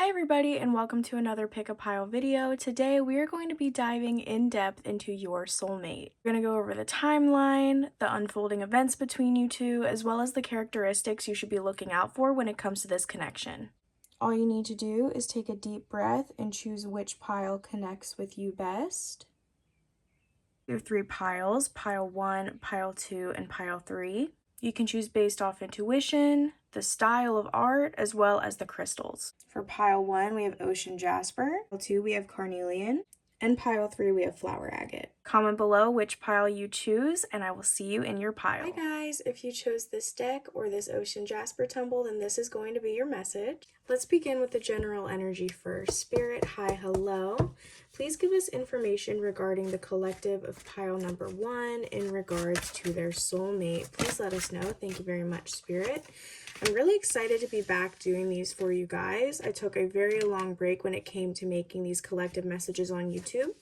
everybody, and welcome to another Pick a Pile video. Today we are going to be diving in depth into your soulmate. We're going to go over the timeline, the unfolding events between you two, as well as the characteristics you should be looking out for when it comes to this connection. All you need to do is take a deep breath and choose which pile connects with you best. There are 3 piles, pile 1, pile 2, and pile 3. You can choose based off intuition, the style of art, as well as the crystals. For pile 1, we have ocean jasper. Pile 2, we have carnelian. And pile 3, we have flower agate. Comment below which pile you choose, and I will see you in your pile. Hi guys, if you chose this deck or this ocean jasper tumble, then this is going to be your message. Let's begin with the general energy first. Spirit, hi, hello. Please give us information regarding the collective of pile number 1 in regards to their soulmate. Please let us know. Thank you very much, Spirit. I'm really excited to be back doing these for you guys. I took a very long break when it came to making these collective messages on YouTube.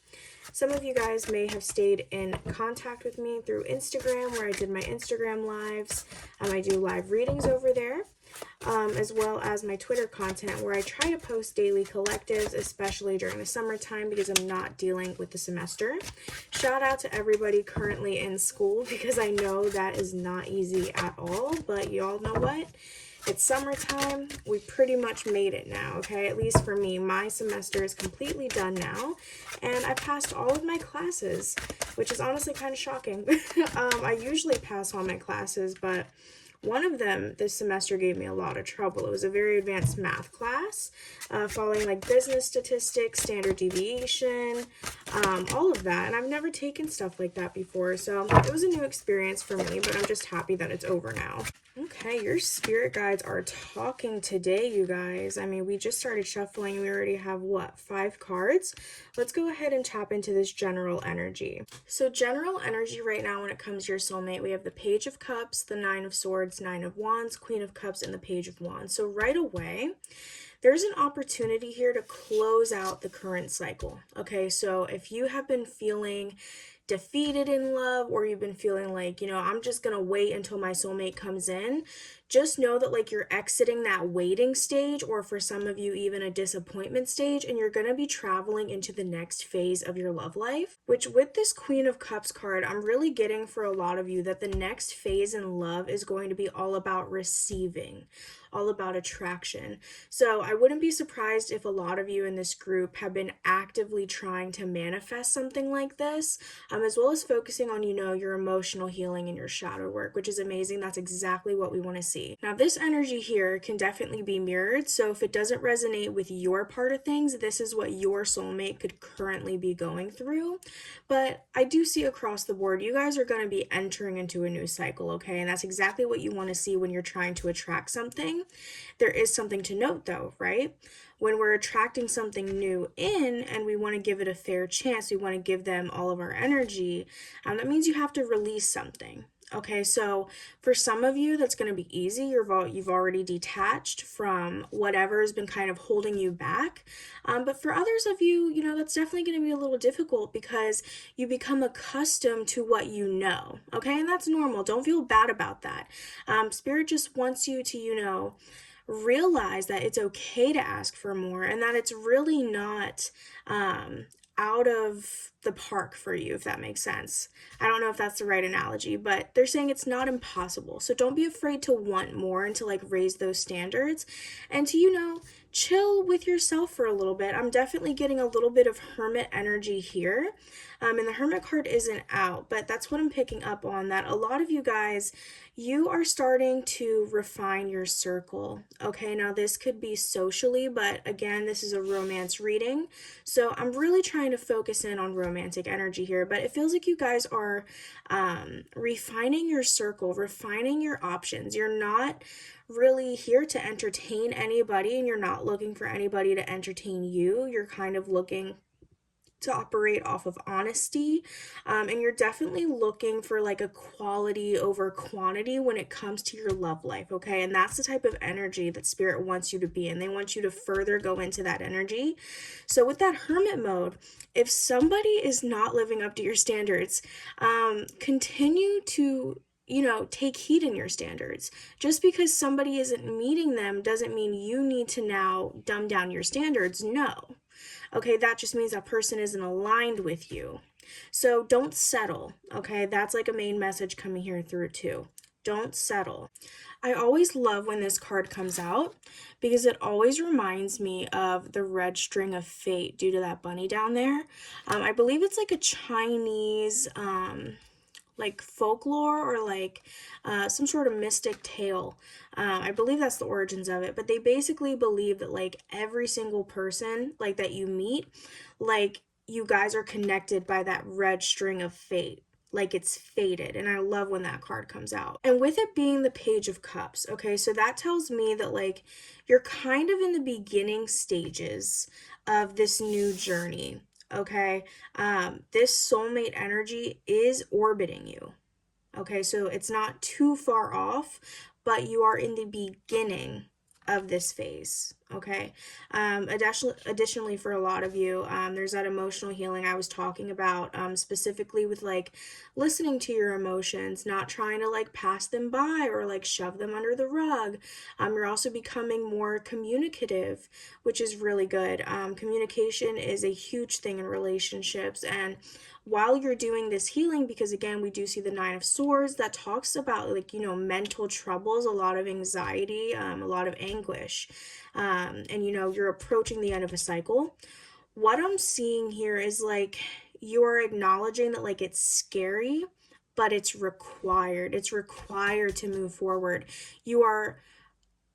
Some of you guys may have stayed in contact with me through Instagram, where I did my Instagram lives. I do live readings over there, as well as my Twitter content, where I try to post daily collectives, especially during the summertime because I'm not dealing with the semester. Shout out to everybody currently in school, because I know that is not easy at all, but y'all know what? It's summertime. We pretty much made it now, okay? At least for me, my semester is completely done now, and I passed all of my classes, which is honestly kind of shocking. I usually pass all my classes, but one of them this semester gave me a lot of trouble. It was a very advanced math class, following like business statistics, standard deviation, all of that. And I've never taken stuff like that before, so it was a new experience for me, but I'm just happy that it's over now. Okay, your spirit guides are talking today, you guys. I mean, we just started shuffling. We already have, what, 5 cards? Let's go ahead and tap into this general energy. So general energy right now when it comes to your soulmate, we have the Page of Cups, the 9 of Swords, 9 of Wands, Queen of Cups, and the Page of Wands. So right away, there's an opportunity here to close out the current cycle. Okay, so if you have been feeling defeated in love, or you've been feeling like, you know, I'm just gonna wait until my soulmate comes in, just know that like you're exiting that waiting stage, or for some of you even a disappointment stage, and you're gonna be traveling into the next phase of your love life. Which with this Queen of Cups card, I'm really getting for a lot of you that the next phase in love is going to be all about receiving, all about attraction. So I wouldn't be surprised if a lot of you in this group have been actively trying to manifest something like this, as well as focusing on, you know, your emotional healing and your shadow work, which is amazing. That's exactly what we want to see. Now, this energy here can definitely be mirrored. So if it doesn't resonate with your part of things, this is what your soulmate could currently be going through. But I do see across the board, you guys are going to be entering into a new cycle, okay? And that's exactly what you want to see when you're trying to attract something. There is something to note though, right? When we're attracting something new in and we want to give it a fair chance, we want to give them all of our energy, that means you have to release something. Okay, so for some of you, that's going to be easy. You've already detached from whatever has been kind of holding you back. But for others of you, you know, that's definitely going to be a little difficult because you become accustomed to what you know. Okay, and that's normal. Don't feel bad about that. Spirit just wants you to, you know, realize that it's okay to ask for more, and that it's really not out of the park for you, if that makes sense. I don't know if that's the right analogy, but they're saying it's not impossible. So don't be afraid to want more and to like raise those standards and to, you know, chill with yourself for a little bit. I'm definitely getting a little bit of hermit energy here. And the hermit card isn't out, but that's what I'm picking up on, that a lot of you guys, you are starting to refine your circle. Okay, now this could be socially, but again, this is a romance reading. So I'm really trying to focus in on romantic energy here, but it feels like you guys are refining your circle, refining your options. You're not really here to entertain anybody, and you're not looking for anybody to entertain you. You're kind of looking to operate off of honesty, and you're definitely looking for like a quality over quantity when it comes to your love life. Okay, and that's the type of energy that Spirit wants you to be in. They want you to further go into that energy. So with that hermit mode, if somebody is not living up to your standards, continue to take heed in your standards. Just because somebody isn't meeting them doesn't mean you need to now dumb down your standards. No. Okay, that just means that person isn't aligned with you. So don't settle. Okay, that's like a main message coming here through too. Don't settle. I always love when this card comes out because it always reminds me of the red string of fate due to that bunny down there. I believe it's like a Chinese like folklore or like some sort of mystic tale. I believe that's the origins of it, but they basically believe that like every single person like that you meet, like you guys are connected by that red string of fate. Like it's fated, and I love when that card comes out. And with it being the Page of Cups, okay, so that tells me that like you're kind of in the beginning stages of this new journey. Okay, this soulmate energy is orbiting you. Okay, so it's not too far off, but you are in the beginning of this phase. Okay, additionally, for a lot of you, there's that emotional healing I was talking about, specifically with like listening to your emotions, not trying to like pass them by or like shove them under the rug. You're also becoming more communicative, which is really good. Communication is a huge thing in relationships, and while you're doing this healing, because again, we do see the Nine of Swords that talks about like, mental troubles, a lot of anxiety, a lot of anguish. And you're approaching the end of a cycle. What I'm seeing here is like you're acknowledging that like it's scary, but it's required. It's required to move forward. You are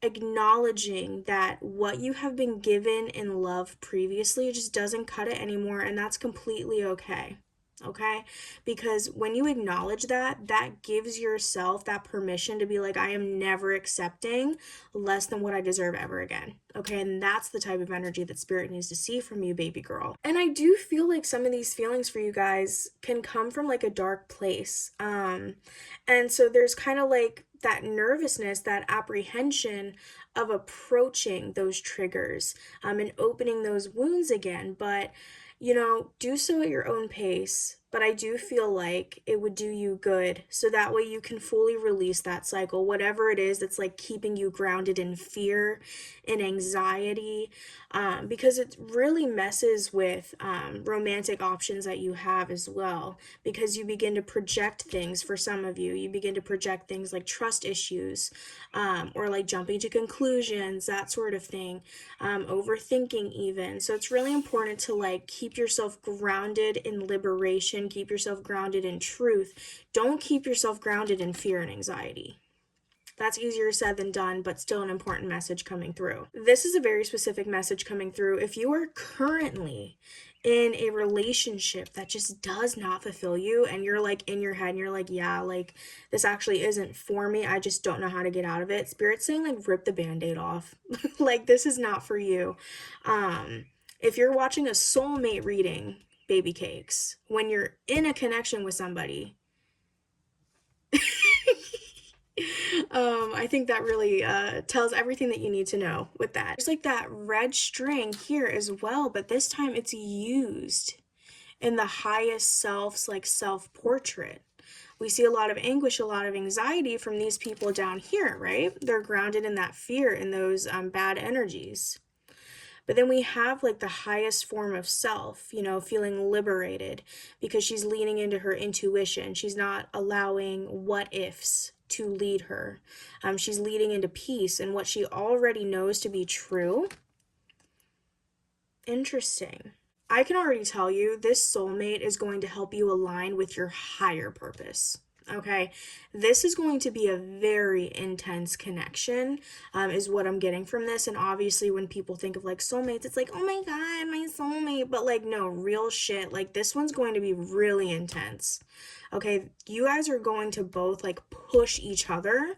acknowledging that what you have been given in love previously just doesn't cut it anymore, and that's completely okay. Okay, because when you acknowledge that, that gives yourself that permission to be like, I am never accepting less than what I deserve ever again. Okay, and that's the type of energy that spirit needs to see from you, baby girl. And I do feel like some of these feelings for you guys can come from like a dark place. And so there's kind of like that nervousness, that apprehension of approaching those triggers, and opening those wounds again. But do so at your own pace. But I do feel like it would do you good. So that way you can fully release that cycle, whatever it is that's like keeping you grounded in fear and anxiety, because it really messes with romantic options that you have as well. Because you begin to project things for some of you. You begin to project things like trust issues, or like jumping to conclusions, that sort of thing, overthinking even. So it's really important to like keep yourself grounded in liberation, keep yourself grounded in truth. Don't keep yourself grounded in fear and anxiety. That's easier said than done, but still an important message coming through. This is a very specific message coming through. If you are currently in a relationship that just does not fulfill you, and you're like in your head and you're like, yeah, like this actually isn't for me, I just don't know how to get out of it, Spirit's saying like rip the band-aid off. Like this is not for you. If you're watching a soulmate reading, baby cakes, when you're in a connection with somebody, I think that really tells everything that you need to know with that. There's like that red string here as well, but this time it's used in the highest self's like self-portrait. We see a lot of anguish, a lot of anxiety from these people down here, right? They're grounded in that fear, in those bad energies. But then we have like the highest form of self, feeling liberated because she's leaning into her intuition. She's not allowing what ifs to lead her. She's leading into peace and what she already knows to be true. Interesting. I can already tell you this soulmate is going to help you align with your higher purpose. Okay, this is going to be a very intense connection, is what I'm getting from this. And obviously when people think of like soulmates, it's like, oh my god, my soulmate. But like, no, real shit, like this one's going to be really intense. Okay, you guys are going to both like push each other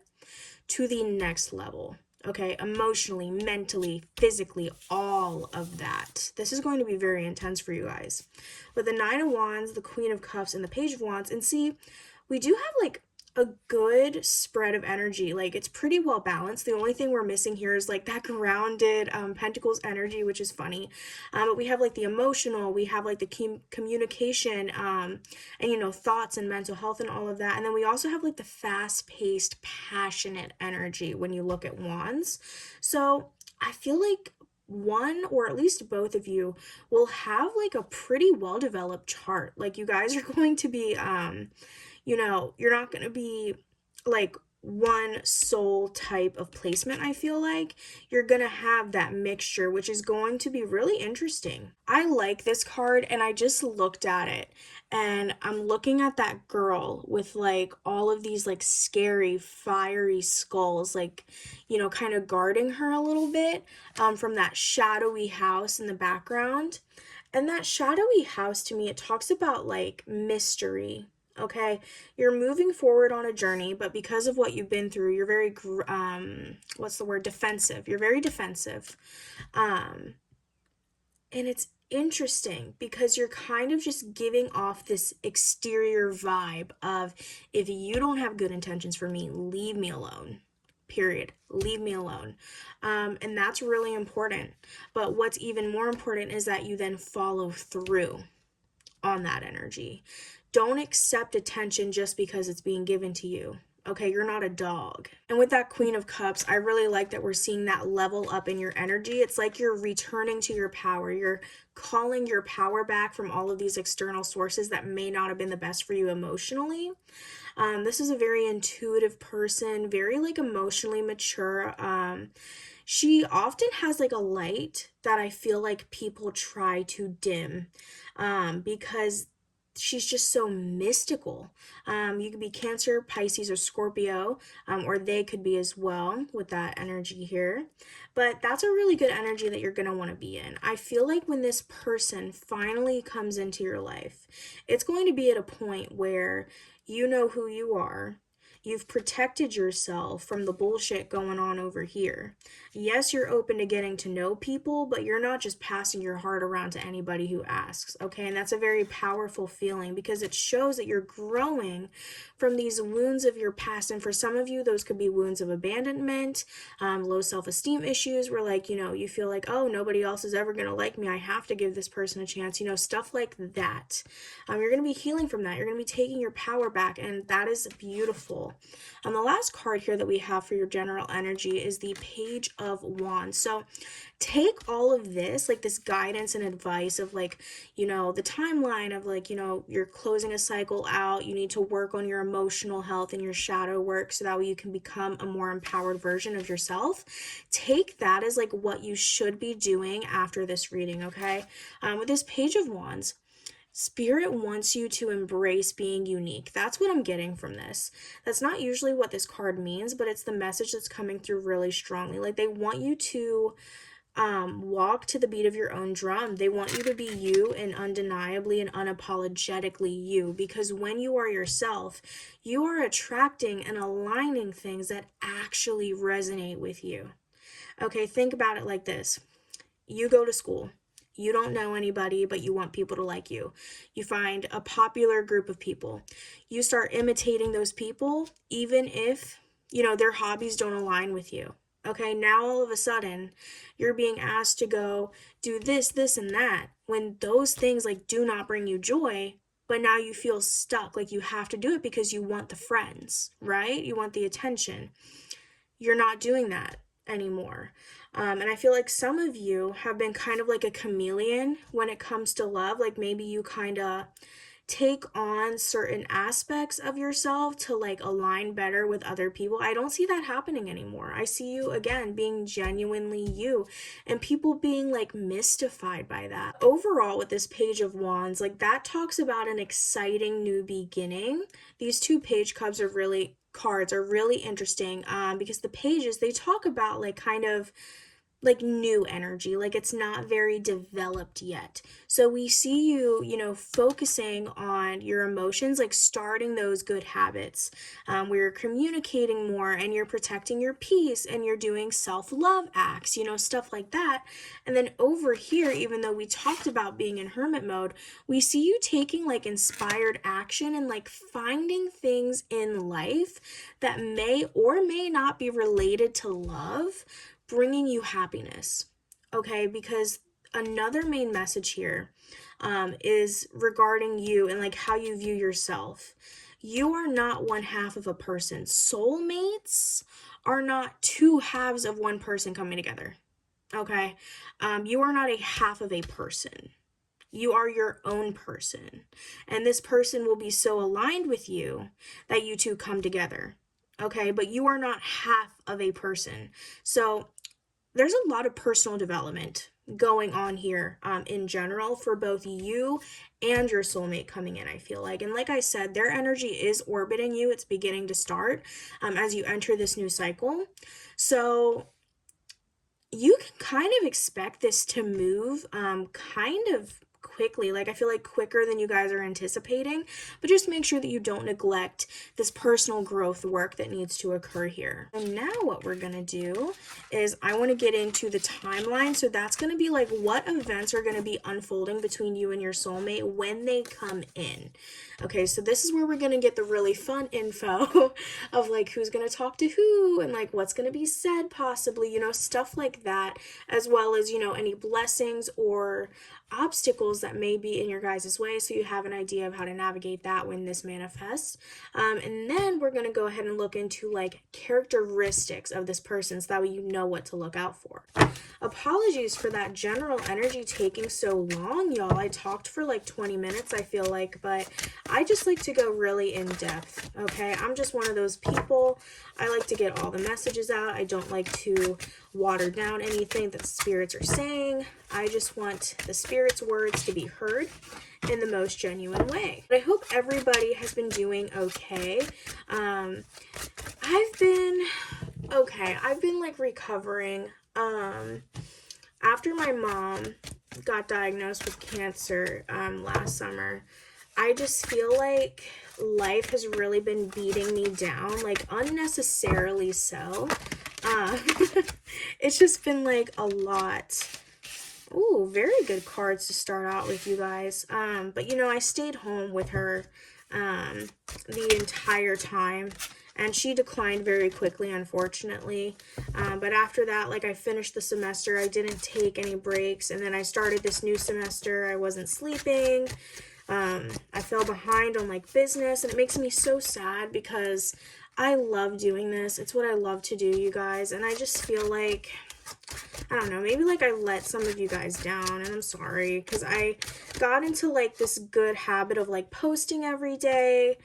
to the next level. Okay, emotionally, mentally, physically, all of that. This is going to be very intense for you guys. With the Nine of Wands, the Queen of Cups, and the Page of Wands, and see, we do have like a good spread of energy. Like it's pretty well balanced. The only thing we're missing here is like that grounded Pentacles energy, which is funny. But we have like the emotional, we have like the communication, and thoughts and mental health and all of that. And then we also have like the fast-paced, passionate energy when you look at Wands. So I feel like one or at least both of you will have like a pretty well developed chart. Like you guys are going to be you're not going to be like one soul type of placement. I feel like you're going to have that mixture, which is going to be really interesting. I like this card, and I just looked at it, and I'm looking at that girl with like all of these like scary fiery skulls, like kind of guarding her a little bit, from that shadowy house in the background. And that shadowy house, to me, it talks about like mystery. Okay, you're moving forward on a journey, but because of what you've been through, you're very what's the word, defensive. You're very defensive. um and it's interesting because you're kind of just giving off this exterior vibe of, if you don't have good intentions for me, leave me alone. Period. Leave me alone. And that's really important. But what's even more important is that you then follow through on that energy. Don't accept attention just because it's being given to you. Okay, you're not a dog. And with that Queen of Cups, I really like that we're seeing that level up in your energy. It's like you're returning to your power. You're calling your power back from all of these external sources that may not have been the best for you emotionally. This is a very intuitive person, very like emotionally mature. She often has like a light that I feel like people try to dim, because she's just so mystical. You could be Cancer, Pisces, or Scorpio, or they could be as well with that energy here. But that's a really good energy that you're going to want to be in. I feel like when this person finally comes into your life, it's going to be at a point where you know who you are. You've protected yourself from the bullshit going on over here. Yes, you're open to getting to know people, but you're not just passing your heart around to anybody who asks, okay? And that's a very powerful feeling because it shows that you're growing from these wounds of your past. And for some of you, those could be wounds of abandonment, low self-esteem issues where like, you feel like, oh, nobody else is ever going to like me. I have to give this person a chance, stuff like that. You're going to be healing from that. You're going to be taking your power back, and that is beautiful. The last card here that we have for your general energy is the Page of Wands. So take all of this, like this guidance and advice of like, the timeline of like, you're closing a cycle out. You need to work on your emotional health and your shadow work so that way you can become a more empowered version of yourself. Take that as like what you should be doing after this reading, okay? With this Page of Wands, Spirit wants you to embrace being unique. That's what I'm getting from this. That's not usually what this card means, but it's the message that's coming through really strongly. Like they want you to walk to the beat of your own drum. They want you to be you and undeniably and unapologetically you, because when you are yourself, you are attracting and aligning things that actually resonate with you. Okay, think about it like this. You go to school. You don't know anybody, but you want people to like you. You find a popular group of people. You start imitating those people, even if, their hobbies don't align with you. Okay, now all of a sudden, you're being asked to go do this, this, and that, when those things like do not bring you joy, but now you feel stuck, like you have to do it because you want the friends, right? You want the attention. You're not doing that anymore. And I feel like some of you have been kind of like a chameleon when it comes to love. Like maybe you kind of take on certain aspects of yourself to like align better with other people. I don't see that happening anymore. I see you again being genuinely you, and people being like mystified by that. Overall, with this Page of Wands, like that talks about an exciting new beginning. These two page cards are really interesting, because the pages, they talk about like kind of like new energy, like it's not very developed yet. So we see you, you know, focusing on your emotions, like starting those good habits, where you're communicating more and you're protecting your peace and you're doing self-love acts, you know, stuff like that. And then over here, even though we talked about being in hermit mode, we see you taking like inspired action and like finding things in life that may or may not be related to love, bringing you happiness, okay? Because another main message here is regarding you and like how you view yourself. You are not one half of a person. Soulmates are not two halves of one person coming together, okay? You are not a half of a person. You are your own person. And this person will be so aligned with you that you two come together, okay? But you are not half of a person. So there's a lot of personal development going on here in general for both you and your soulmate coming in, I feel like. And like I said, their energy is orbiting you. It's beginning to start as you enter this new cycle. So you can kind of expect this to move kind of quickly. Like I feel like quicker than you guys are anticipating, but just make sure that you don't neglect this personal growth work that needs to occur here. And now what we're gonna do is I want to get into the timeline. So that's going to be like what events are going to be unfolding between you and your soulmate when they come in. Okay, so this is where we're going to get the really fun info of like who's going to talk to who and like what's going to be said possibly, you know, stuff like that, as well as, you know, any blessings or obstacles that may be in your guys' way, so you have an idea of how to navigate that when this manifests. And then we're going to go ahead and look into like characteristics of this person so that way you know what to look out for. Apologies for that general energy taking so long, y'all. I talked for like 20 minutes, I feel like, but I just like to go really in depth, okay? I'm just one of those people. I like to get all the messages out. I don't like to water down anything that the spirits are saying. I just want the spirits' words to be heard in the most genuine way. But I hope everybody has been doing okay. I've been like recovering. After my mom got diagnosed with cancer last summer, I just feel like life has really been beating me down, like unnecessarily so. It's just been like a lot. Ooh, very good cards to start out with, you guys. But you know, I stayed home with her the entire time, and she declined very quickly, unfortunately. But after that, like, I finished the semester. I didn't take any breaks, and then I started this new semester. I wasn't sleeping. I fell behind on like business, and it makes me so sad because I love doing this. It's what I love to do, you guys, and I just feel like, I don't know, maybe like I let some of you guys down, and I'm sorry, because I got into like this good habit of like posting every day,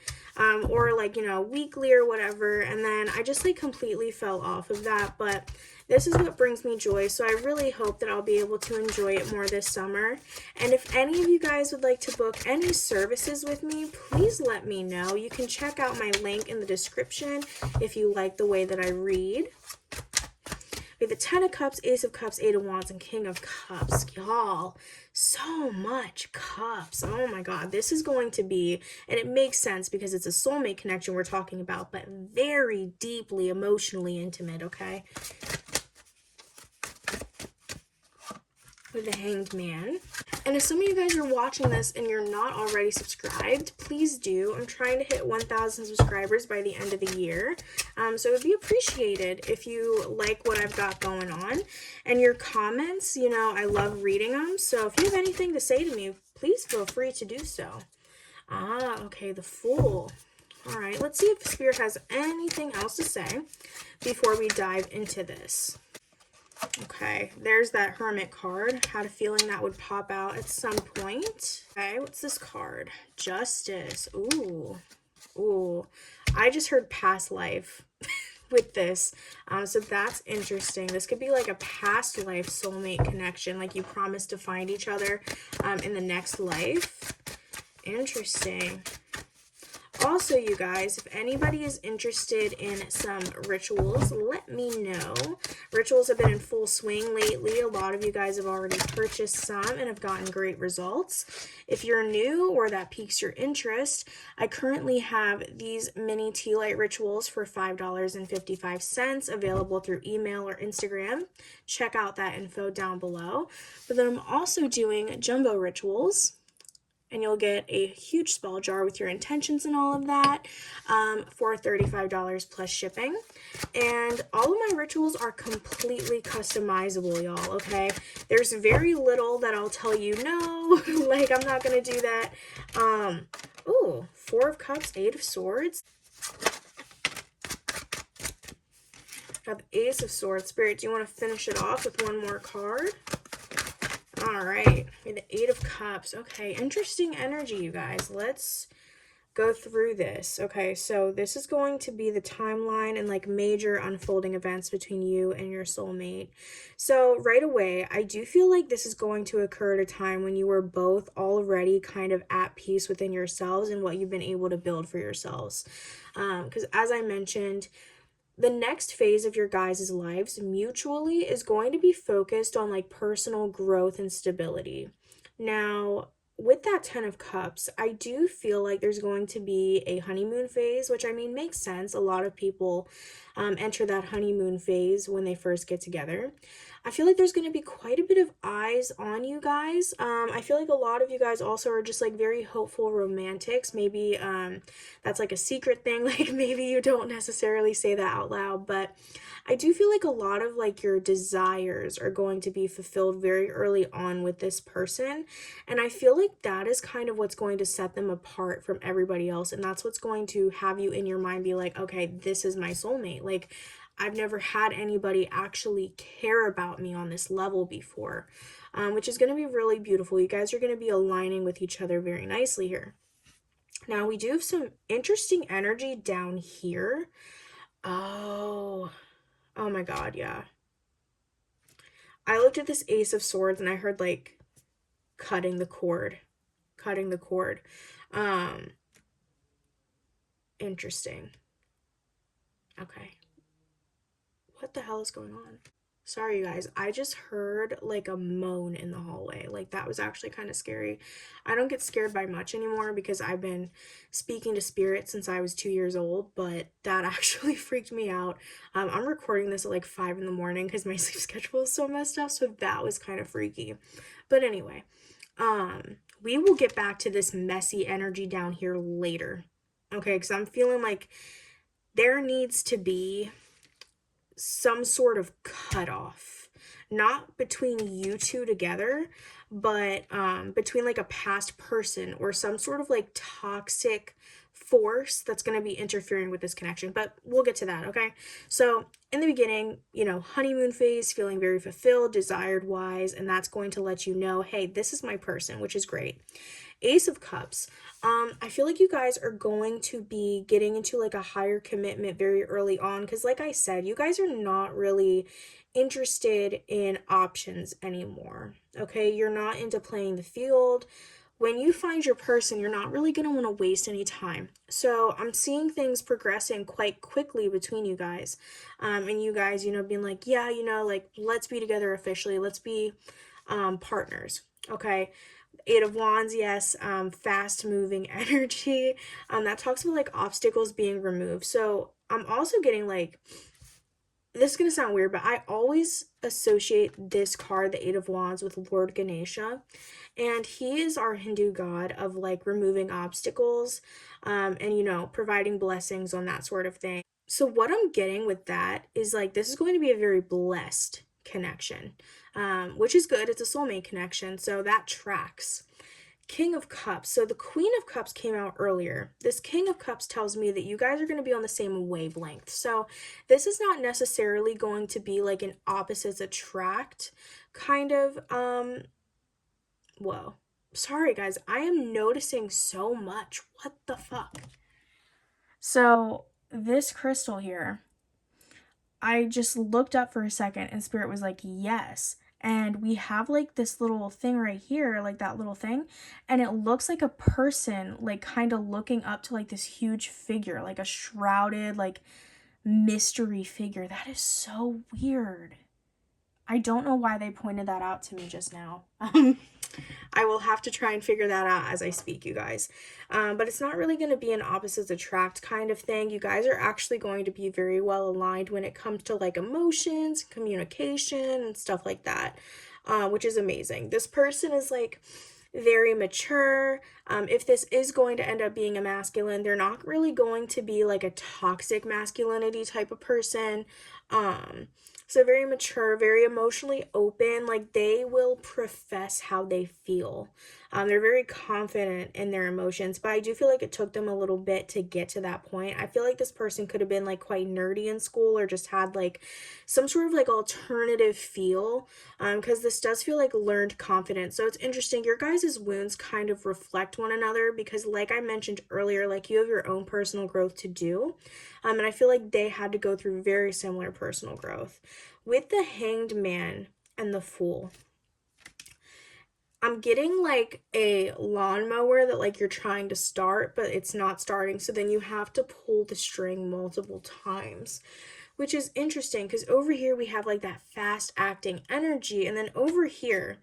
or like, you know, weekly or whatever, and then I just like completely fell off of that. But this is what brings me joy, so I really hope that I'll be able to enjoy it more this summer. And if any of you guys would like to book any services with me, please let me know. You can check out my link in the description if you like the way that I read. We have the 10 of Cups, Ace of Cups, 8 of Wands, and King of Cups. Y'all, so much cups. Oh my God, this is going to be, and it makes sense because it's a soulmate connection we're talking about, but very deeply emotionally intimate, okay? With the Hanged Man. And if some of you guys are watching this and you're not already subscribed, please do. I'm trying to hit 1,000 subscribers by the end of the year. So it would be appreciated if you like what I've got going on. And your comments, you know, I love reading them. So if you have anything to say to me, please feel free to do so. Okay, the Fool. All right, let's see if Spirit has anything else to say before we dive into this. Okay, there's that Hermit card. Had a feeling that would pop out at some point. Okay, what's this card? Justice. Ooh. Ooh. I just heard past life with this. So that's interesting. This could be like a past life soulmate connection. Like you promised to find each other in the next life. Interesting. Also, you guys, if anybody is interested in some rituals, let me know. Rituals have been in full swing lately. A lot of you guys have already purchased some and have gotten great results. If you're new or that piques your interest, I currently have these mini tea light rituals for $5.55 available through email or Instagram. Check out that info down below. But then I'm also doing jumbo rituals, and you'll get a huge spell jar with your intentions and all of that for $35 plus shipping. And all of my rituals are completely customizable, y'all, okay? There's very little that I'll tell you no, like I'm not gonna do that. Ooh, Four of Cups, Eight of Swords. I have Ace of Swords. Spirit, do you want to finish it off with one more card? All right, the Eight of Cups. Okay, interesting energy, you guys. Let's go through this. Okay, so this is going to be the timeline and like major unfolding events between you and your soulmate. So right away, I do feel like this is going to occur at a time when you were both already kind of at peace within yourselves and what you've been able to build for yourselves. Because as I mentioned, the next phase of your guys' lives mutually is going to be focused on like personal growth and stability. Now, with that 10 of cups, I do feel like there's going to be a honeymoon phase, which I mean makes sense. A lot of people enter that honeymoon phase when they first get together. I feel like there's going to be quite a bit of eyes on you guys. I feel like a lot of you guys also are just like very hopeful romantics. Maybe that's like a secret thing. Like maybe you don't necessarily say that out loud, but I do feel like a lot of like your desires are going to be fulfilled very early on with this person. And I feel like that is kind of what's going to set them apart from everybody else. And that's what's going to have you in your mind be like, okay, this is my soulmate. Like, I've never had anybody actually care about me on this level before, which is going to be really beautiful. You guys are going to be aligning with each other very nicely here. Now, we do have some interesting energy down here. Oh my God, yeah. I looked at this Ace of Swords and I heard like cutting the cord. Interesting. Okay. What the hell is going on? Sorry, you guys. I just heard like a moan in the hallway. Like that was actually kind of scary. I don't get scared by much anymore because I've been speaking to spirits since I was 2 years old, but that actually freaked me out. I'm recording this at like 5 in the morning because my sleep schedule is so messed up, so that was kind of freaky. But anyway, we will get back to this messy energy down here later. Okay, because I'm feeling like there needs to be some sort of cutoff, not between you two together, but between like a past person or some sort of like toxic force that's going to be interfering with this connection. But we'll get to that. Okay, so in the beginning, you know, honeymoon phase, feeling very fulfilled, desired wise, and that's going to let you know, hey, this is my person, which is great. Ace of Cups. I feel like you guys are going to be getting into like a higher commitment very early on because like I said, you guys are not really interested in options anymore. Okay, you're not into playing the field. When you find your person, you're not really going to want to waste any time. So I'm seeing things progressing quite quickly between you guys. And you guys, you know, being like, yeah, you know, like let's be together officially. Let's be partners. Okay. Eight of Wands, yes, fast moving energy. That talks about like obstacles being removed. So I'm also getting like, this is gonna sound weird, but I always associate this card, the Eight of Wands, with Lord Ganesha, and he is our Hindu god of like removing obstacles, and you know, providing blessings on that sort of thing. So what I'm getting with that is like this is going to be a very blessed connection, which is good. It's a soulmate connection, so that tracks. King of Cups. So the Queen of Cups came out earlier. This King of Cups tells me that you guys are going to be on the same wavelength. So this is not necessarily going to be like an opposites attract kind of whoa. Sorry guys, I am noticing so much. What the fuck? So this crystal here, I just looked up for a second and Spirit was like, yes. and we have like this little thing right here, like that little thing, and it looks like a person like kind of looking up to like this huge figure, like a shrouded like mystery figure. That is so weird. I don't know why they pointed that out to me just now. I will have to try and figure that out as I speak, you guys. But it's not really going to be an opposites attract kind of thing. You guys are actually going to be very well aligned when it comes to like emotions, communication, and stuff like that, which is amazing. This person is like very mature. If this is going to end up being a masculine, they're not really going to be like a toxic masculinity type of person. So very mature, very emotionally open, like they will profess how they feel. They're very confident in their emotions, but I do feel like it took them a little bit to get to that point. I feel like this person could have been like quite nerdy in school or just had like some sort of like alternative feel, because this does feel like learned confidence. So it's interesting, your guys' wounds kind of reflect one another because like I mentioned earlier, like you have your own personal growth to do. And I feel like they had to go through very similar personal growth. With the Hanged Man and the Fool, I'm getting like a lawnmower that like you're trying to start, but it's not starting. So then you have to pull the string multiple times, which is interesting because over here we have like that fast acting energy. And then over here,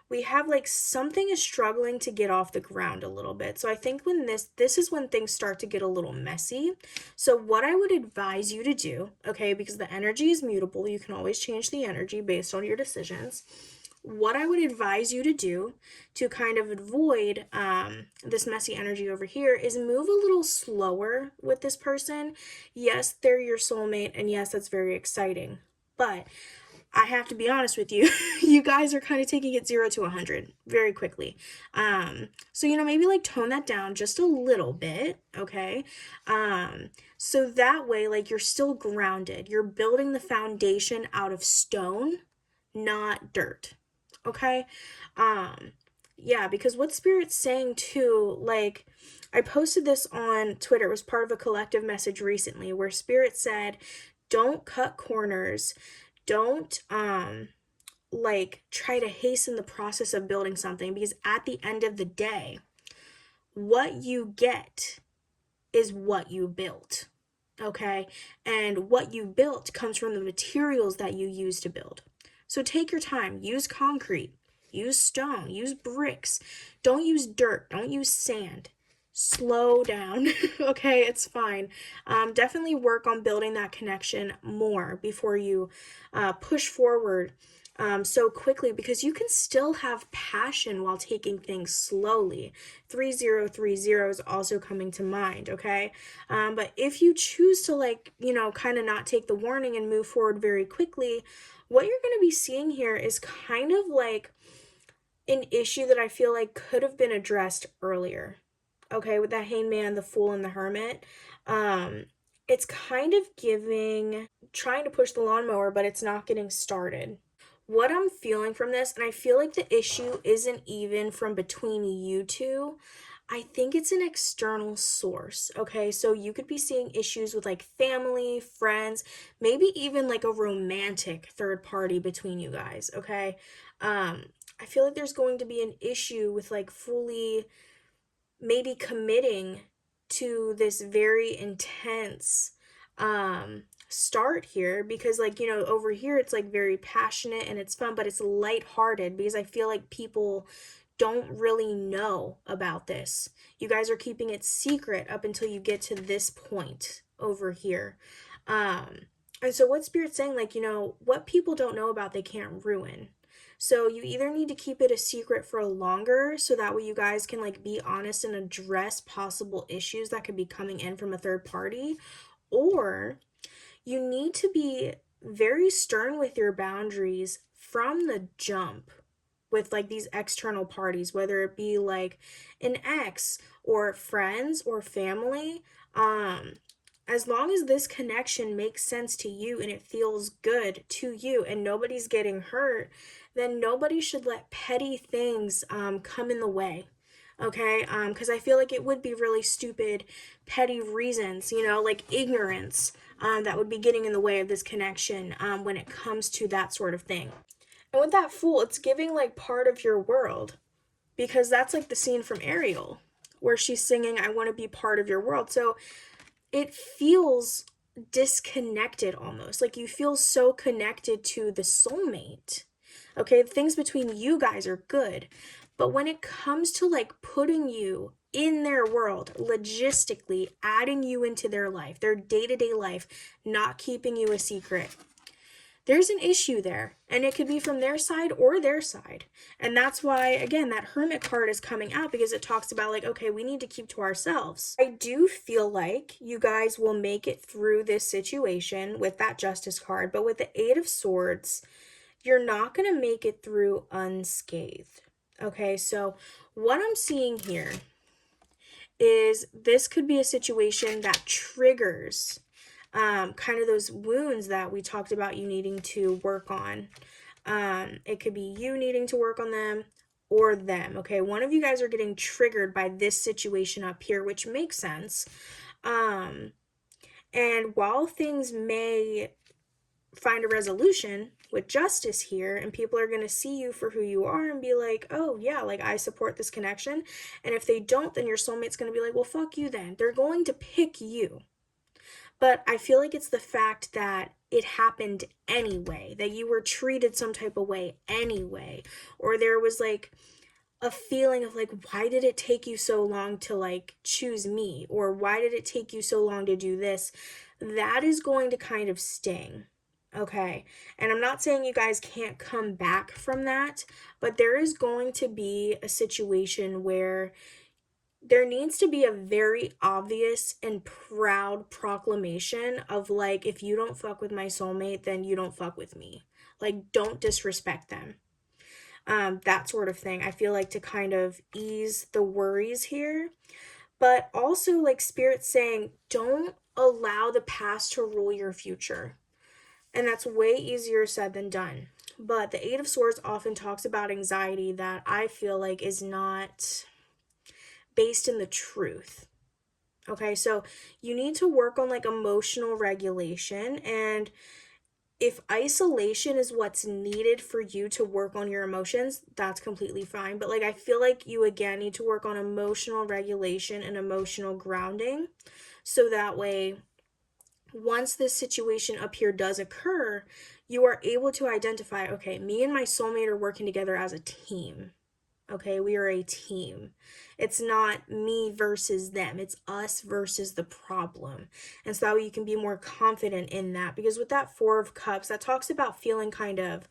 we have like something is struggling to get off the ground a little bit. So I think when this is when things start to get a little messy. So what I would advise you to do, okay, because the energy is mutable, you can always change the energy based on your decisions. What I would advise you to do to kind of avoid this messy energy over here is move a little slower with this person. Yes, they're your soulmate, and yes, that's very exciting. But I have to be honest with you, you guys are kind of taking it 0 to 100 very quickly. So, maybe like tone that down just a little bit, okay? So that way, like you're still grounded. You're building the foundation out of stone, not dirt, okay? Yeah, because what Spirit's saying too, like, I posted this on Twitter. It was part of a collective message recently where Spirit said, don't cut corners, don't like try to hasten the process of building something, because at the end of the day, what you get is what you built, okay? And what you built comes from the materials that you use to build. So take your time, use concrete, use stone, use bricks. Don't use dirt, don't use sand. Slow down, okay? It's fine. Definitely work on building that connection more before you push forward so quickly, because you can still have passion while taking things slowly. 3030 is also coming to mind, okay? But if you choose to kind of not take the warning and move forward very quickly, what you're going to be seeing here is kind of like an issue that I feel like could have been addressed earlier. Okay, with that Hangman, the Fool, and the Hermit. It's kind of giving, trying to push the lawnmower, but it's not getting started. What I'm feeling from this, and I feel like the issue isn't even from between you two, I think it's an external source, okay? So you could be seeing issues with like family, friends, maybe even like a romantic third party between you guys, okay? I feel like there's going to be an issue with like fully maybe committing to this very intense start here, because over here it's like very passionate and it's fun, but it's lighthearted, because I feel like people don't really know about this. You guys are keeping it secret up until you get to this point over here. And so what Spirit's saying, what people don't know about, they can't ruin. So you either need to keep it a secret for longer so that way you guys can be honest and address possible issues that could be coming in from a third party, or you need to be very stern with your boundaries from the jump with these external parties, whether it be an ex or friends or family. As long as this connection makes sense to you and it feels good to you and nobody's getting hurt, then nobody should let petty things come in the way. Okay, because I feel like it would be really stupid, petty reasons, like ignorance, that would be getting in the way of this connection when it comes to that sort of thing. And with that Fool, it's giving like part of your world, because that's like the scene from Ariel where she's singing, I want to be part of your world. So it feels disconnected almost. Like you feel so connected to the soulmate. Okay, things between you guys are good. But when it comes to like putting you in their world, logistically adding you into their life, their day to day life, not keeping you a secret, there's an issue there, and it could be from their side or their side. And that's why, again, that Hermit card is coming out, because it talks about like, okay, we need to keep to ourselves. I do feel like you guys will make it through this situation with that Justice card, but with the Eight of Swords, you're not going to make it through unscathed. Okay, so what I'm seeing here is this could be a situation that triggers kind of those wounds that we talked about you needing to work on. It could be you needing to work on them or them. Okay, one of you guys are getting triggered by this situation up here, which makes sense. And while things may find a resolution with Justice here, and people are going to see you for who you are and be like, oh yeah, like I support this connection. And if they don't, then your soulmate's going to be like, well, fuck you then. They're going to pick you. But I feel like it's the fact that it happened anyway, that you were treated some type of way anyway, or there was like a feeling of like, why did it take you so long to like choose me, or why did it take you so long to do this? That is going to kind of sting. Okay, and I'm not saying you guys can't come back from that, but there is going to be a situation where there needs to be a very obvious and proud proclamation of like, if you don't fuck with my soulmate, then you don't fuck with me. Like, don't disrespect them. That sort of thing. I feel like to kind of ease the worries here, but also like Spirit saying, don't allow the past to rule your future. And that's way easier said than done. But the Eight of Swords often talks about anxiety that I feel like is not based in the truth. Okay, so you need to work on like emotional regulation, and if isolation is what's needed for you to work on your emotions, that's completely fine. But like I feel like you again need to work on emotional regulation and emotional grounding, so that way once this situation up here does occur, you are able to identify, okay, me and my soulmate are working together as a team. Okay, we are a team. It's not me versus them. It's us versus the problem. And so that way you can be more confident in that. Because with that Four of Cups, that talks about feeling kind of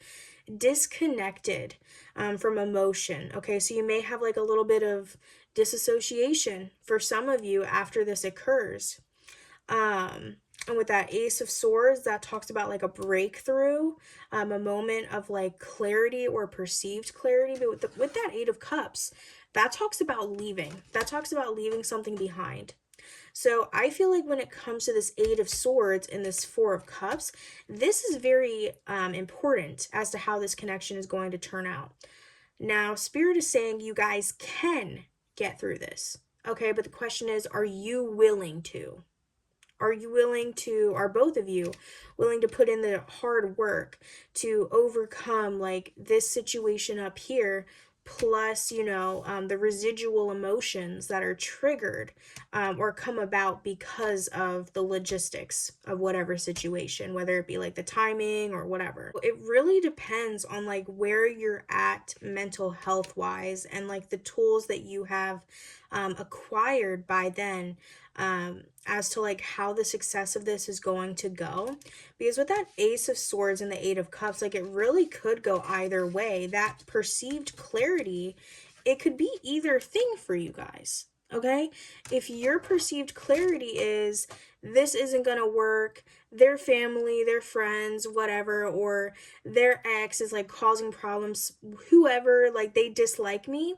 disconnected from emotion. Okay, so you may have like a little bit of disassociation for some of you after this occurs. And with that Ace of Swords, that talks about like a breakthrough, a moment of like clarity or perceived clarity. But with that Eight of Cups, that talks about leaving. That talks about leaving something behind. So I feel like when it comes to this Eight of Swords and this Four of Cups, this is very important as to how this connection is going to turn out. Now, Spirit is saying you guys can get through this. Okay, but the question is, are you willing to? Are you willing to, are both of you willing to put in the hard work to overcome like this situation up here, plus, you know, the residual emotions that are triggered or come about because of the logistics of whatever situation, whether it be like the timing or whatever. It really depends on like where you're at mental health wise and like the tools that you have acquired by then, as to like how the success of this is going to go. Because with that Ace of Swords and the Eight of Cups, like it really could go either way. That perceived clarity, it could be either thing for you guys. Okay, if your perceived clarity is this isn't gonna work, their family, their friends, whatever, or their ex is like causing problems, whoever, like they dislike me,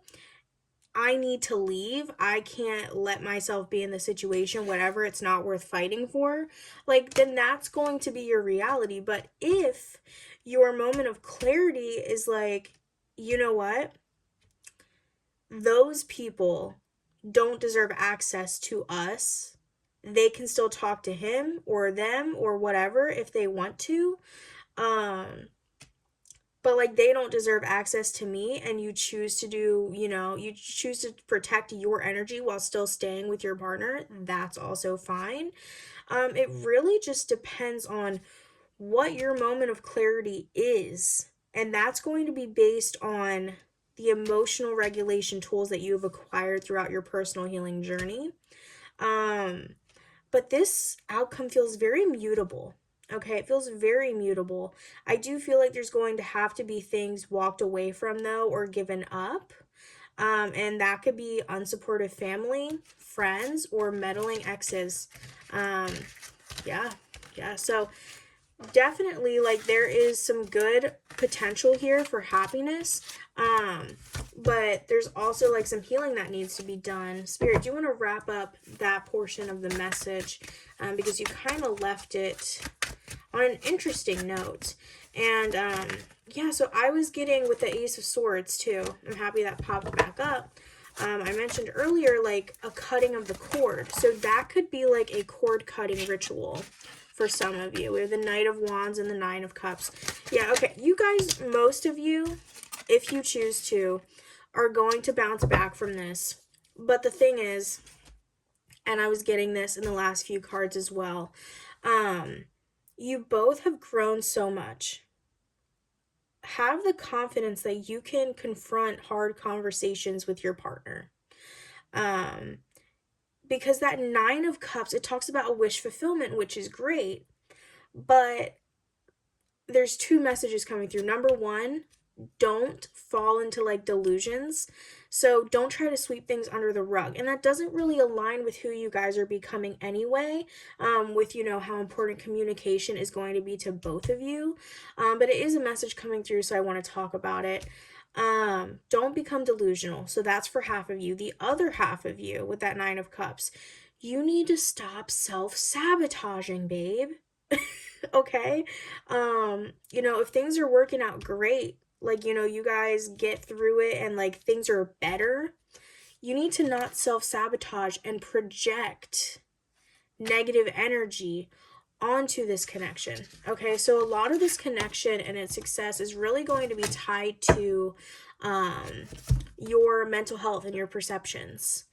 I need to leave. I can't let myself be in the situation, whatever, it's not worth fighting for. Like, then that's going to be your reality. But if your moment of clarity is like, you know what? Those people don't deserve access to us. They can still talk to him or them or whatever if they want to. but like they don't deserve access to me, and you choose to do, you choose to protect your energy while still staying with your partner, that's also fine. It really just depends on what your moment of clarity is, and that's going to be based on the emotional regulation tools that you have acquired throughout your personal healing journey. But this outcome feels very mutable. Okay, it feels very mutable. I do feel like there's going to have to be things walked away from, though, or given up. And that could be unsupportive family, friends, or meddling exes. Um, yeah, yeah. So definitely, like, there is some good potential here for happiness. But there's also like some healing that needs to be done. Spirit, do you want to wrap up that portion of the message? Because you kind of left it on an interesting note. And yeah, so I was getting with the Ace of Swords too. I'm happy that popped back up. I mentioned earlier, like, a cutting of the cord. So that could be like a cord cutting ritual for some of you. We have the Knight of Wands and the Nine of Cups. Yeah, okay. You guys, most of you, if you choose to, are going to bounce back from this. But the thing is, and I was getting this in the last few cards as well, you both have grown so much. Have the confidence that you can confront hard conversations with your partner. Because that Nine of Cups, it talks about a wish fulfillment, which is great, but there's two messages coming through. Number one, don't fall into like delusions. So don't try to sweep things under the rug. And that doesn't really align with who you guys are becoming anyway, with, how important communication is going to be to both of you. But it is a message coming through, so I want to talk about it. Don't become delusional. So that's for half of you. The other half of you, with that Nine of Cups, you need to stop self-sabotaging, babe. Okay? If things are working out great, like, you guys get through it and like things are better, you need to not self-sabotage and project negative energy onto this connection. Okay, so a lot of this connection and its success is really going to be tied to your mental health and your perceptions.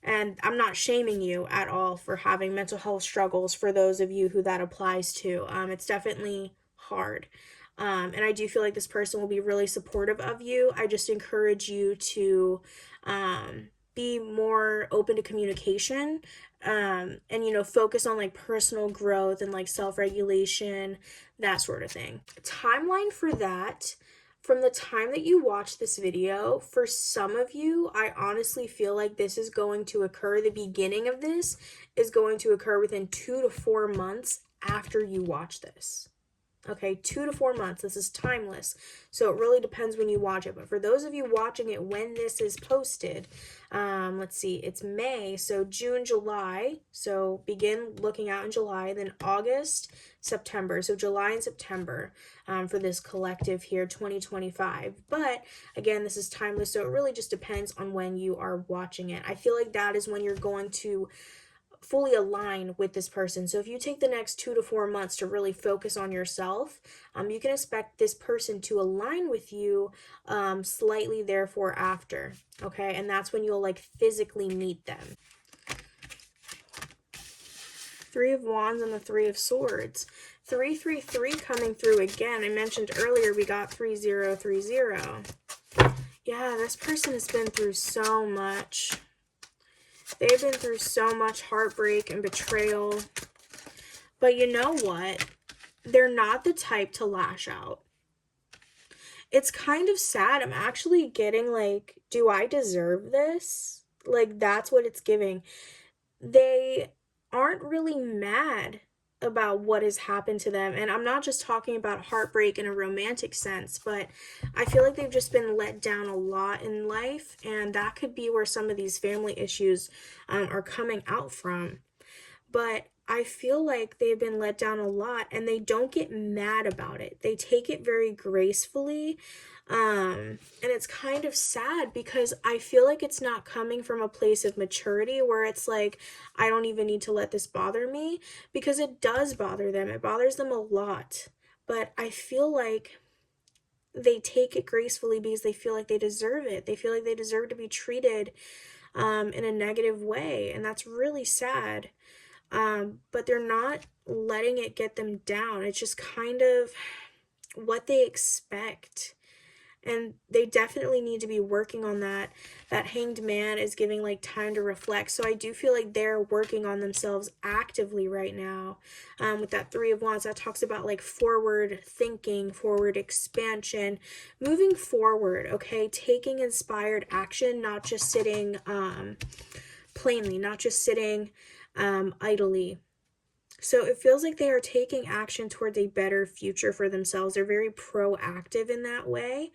And I'm not shaming you at all for having mental health struggles, for those of you who that applies to. It's definitely hard. And I do feel like this person will be really supportive of you. I just encourage you to be more open to communication, and, focus on like personal growth and like self-regulation, that sort of thing. Timeline for that. From the time that you watch this video, for some of you, I honestly feel like this is going to occur. The beginning of this is going to occur within 2 to 4 months after you watch this. Okay, 2 to 4 months. This is timeless. So it really depends when you watch it. But for those of you watching it when this is posted, let's see, it's May, so June, July. So begin looking out in July, then August, September. So July and September for this collective here, 2025. But again, this is timeless. So it really just depends on when you are watching it. I feel like that is when you're going to fully align with this person. So if you take the next 2 to 4 months to really focus on yourself, you can expect this person to align with you slightly therefore after. Okay, and that's when you'll like physically meet them. Three of Wands and the Three of Swords. 333 coming through again. I mentioned earlier we got 3030. Yeah, this person has been through so much. They've been through so much heartbreak and betrayal. But you know what? They're not the type to lash out. It's kind of sad. I'm actually getting like, do I deserve this? Like, that's what it's giving. They aren't really mad about what has happened to them. And I'm not just talking about heartbreak in a romantic sense, but I feel like they've just been let down a lot in life. And that could be where some of these family issues are coming out from. But I feel like they've been let down a lot and they don't get mad about it. They take it very gracefully. And it's kind of sad because I feel like it's not coming from a place of maturity where it's like, I don't even need to let this bother me, because it does bother them. It bothers them a lot. But I feel like they take it gracefully because they feel like they deserve it. They feel like they deserve to be treated in a negative way, and that's really sad. But they're not letting it get them down. It's just kind of what they expect. And they definitely need to be working on that. That Hanged Man is giving like time to reflect. So I do feel like they're working on themselves actively right now. With that Three of Wands, that talks about like forward thinking, forward expansion, moving forward, okay? Taking inspired action, not just sitting plainly, not just sitting idly. So it feels like they are taking action towards a better future for themselves. They're very proactive in that way.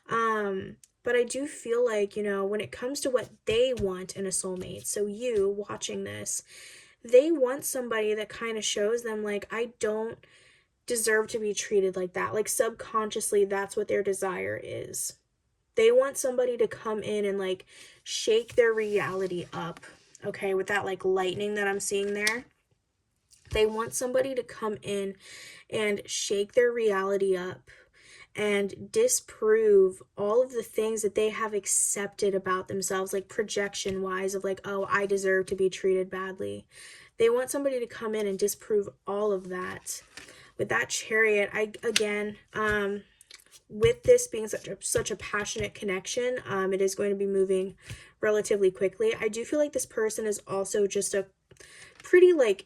But I do feel like, when it comes to what they want in a soulmate, so you watching this, they want somebody that kind of shows them like, I don't deserve to be treated like that. Like subconsciously, that's what their desire is. They want somebody to come in and like shake their reality up. Okay, with that like lightning that I'm seeing there. They want somebody to come in and shake their reality up and disprove all of the things that they have accepted about themselves, like projection wise, of like, oh, I deserve to be treated badly. They want somebody to come in and disprove all of that. With that Chariot, with this being such a passionate connection, it is going to be moving relatively quickly. I do feel like this person is also just a pretty like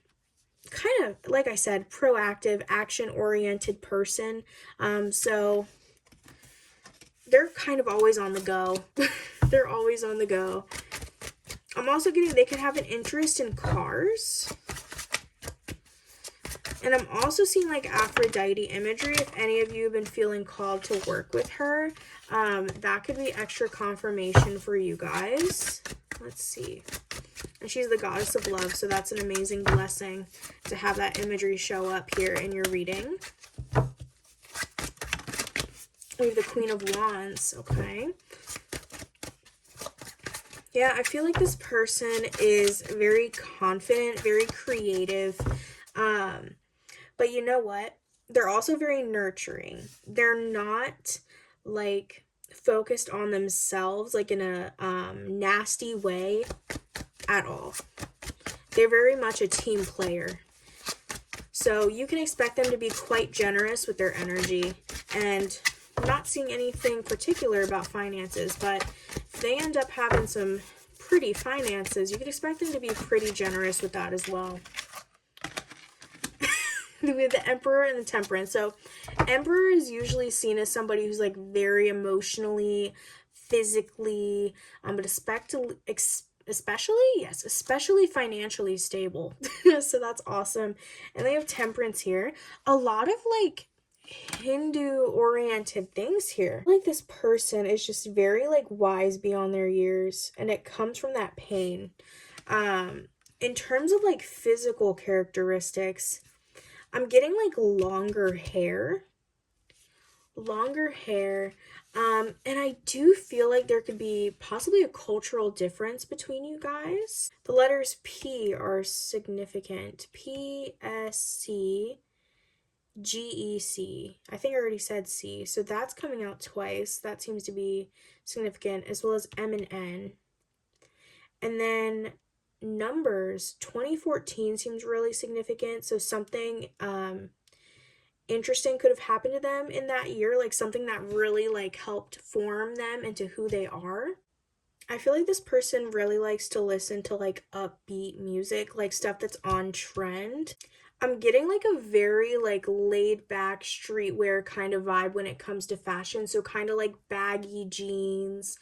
kind of, like I said, proactive, action-oriented person. So they're kind of always on the go. They're always on the go. I'm also getting they could have an interest in cars. And I'm also seeing like Aphrodite imagery. If any of you have been feeling called to work with her, that could be extra confirmation for you guys. Let's see. And she's the goddess of love, so that's an amazing blessing to have that imagery show up here in your reading. We have the Queen of Wands, okay? Yeah, I feel like this person is very confident, very creative, but you know what? They're also very nurturing. They're not like focused on themselves like in a nasty way at all. They're very much a team player. So you can expect them to be quite generous with their energy. And I'm not seeing anything particular about finances, but if they end up having some pretty finances, you can expect them to be pretty generous with that as well. We have the Emperor and the Temperance. So Emperor is usually seen as somebody who's like very emotionally, physically, but especially financially stable. So that's awesome. And they have Temperance here. A lot of like Hindu oriented things here. Like this person is just very like wise beyond their years, and it comes from that pain. In terms of like physical characteristics, I'm getting like longer hair. And I do feel like there could be possibly a cultural difference between you guys. The letters P are significant. P-S-C-G-E-C. I think I already said C, so that's coming out twice. That seems to be significant, as well as M and N. And then numbers, 2014 seems really significant, so something interesting could have happened to them in that year, like something that really like helped form them into who they are. I feel like this person really likes to listen to like upbeat music, like stuff that's on trend. I'm getting like a very like laid back streetwear kind of vibe when it comes to fashion, so kind of like baggy jeans,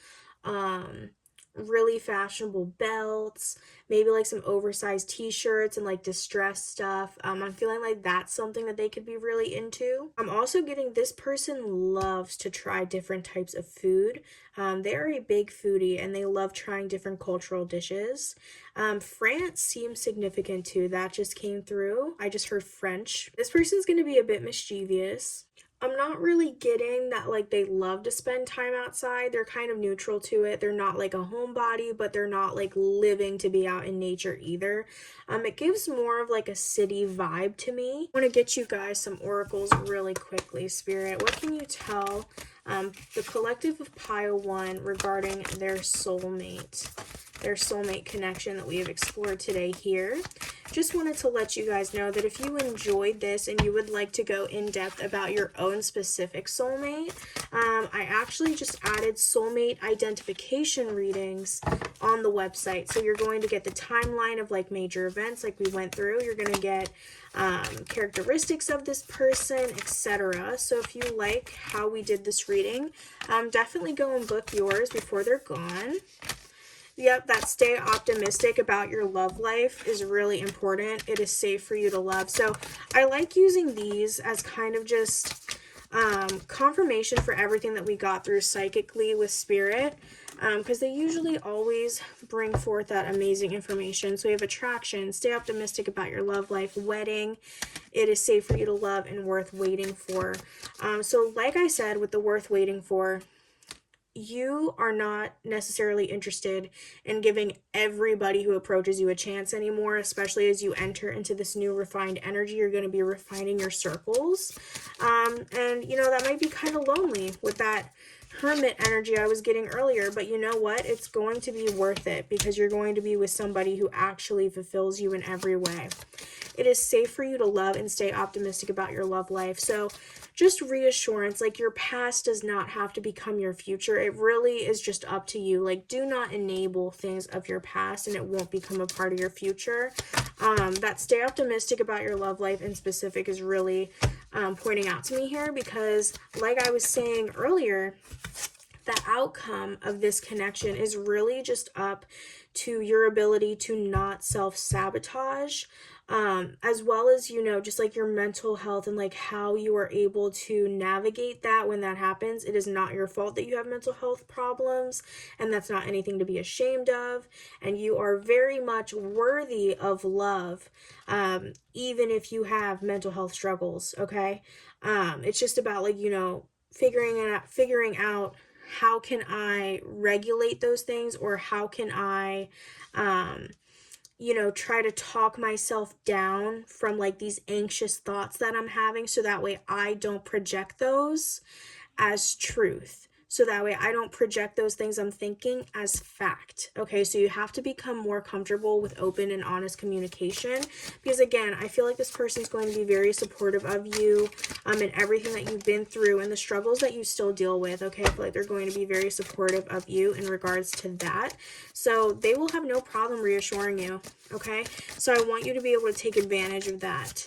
really fashionable belts, maybe like some oversized t-shirts and like distressed stuff. I'm feeling like that's something that they could be really into. I'm also getting this person loves to try different types of food. They are a big foodie and they love trying different cultural dishes. France seems significant too. That just came through. I just heard French. This person's going to be a bit mischievous. I'm not really getting that like they love to spend time outside. They're kind of neutral to it. They're not like a homebody, but they're not like living to be out in nature either. It gives more of like a city vibe to me. I want to get you guys some oracles really quickly, Spirit. What can you tell the collective of pile 1 regarding their soulmate connection that we have explored today here? Just wanted to let you guys know that if you enjoyed this and you would like to go in depth about your own specific soulmate, I actually just added soulmate identification readings on the website. So you're going to get the timeline of like major events like we went through. You're going to get characteristics of this person, etc. So if you like how we did this reading, definitely go and book yours before they're gone. Yep, that stay optimistic about your love life is really important. It is safe for you to love. So I like using these as kind of just confirmation for everything that we got through psychically with Spirit, because they usually always bring forth that amazing information. So we have attraction, stay optimistic about your love life, wedding, it is safe for you to love and worth waiting for. So like I said, with the worth waiting for, you are not necessarily interested in giving everybody who approaches you a chance anymore, especially as you enter into this new refined energy. You're going to be refining your circles. And, you know, that might be kind of lonely with that hermit energy I was getting earlier, but you know what? It's going to be worth it because you're going to be with somebody who actually fulfills you in every way. It is safe for you to love and stay optimistic about your love life. So just reassurance, like your past does not have to become your future. It really is just up to you. Like, do not enable things of your past and it won't become a part of your future. That stay optimistic about your love life in specific is really pointing out to me here because like I was saying earlier, the outcome of this connection is really just up to your ability to not self-sabotage, as well as, you know, just like your mental health and like how you are able to navigate that when that happens. It is not your fault that you have mental health problems, and that's not anything to be ashamed of, and you are very much worthy of love, even if you have mental health struggles. Okay, it's just about like, you know, figuring out how can I regulate those things, or how can I you know, try to talk myself down from like these anxious thoughts that I'm having, so that way I don't project those as truth. So that way I don't project those things I'm thinking as fact. Okay, so you have to become more comfortable with open and honest communication, because again, I feel like this person is going to be very supportive of you and everything that you've been through and the struggles that you still deal with. Okay, I feel like they're going to be very supportive of you in regards to that. So they will have no problem reassuring you. Okay, so I want you to be able to take advantage of that.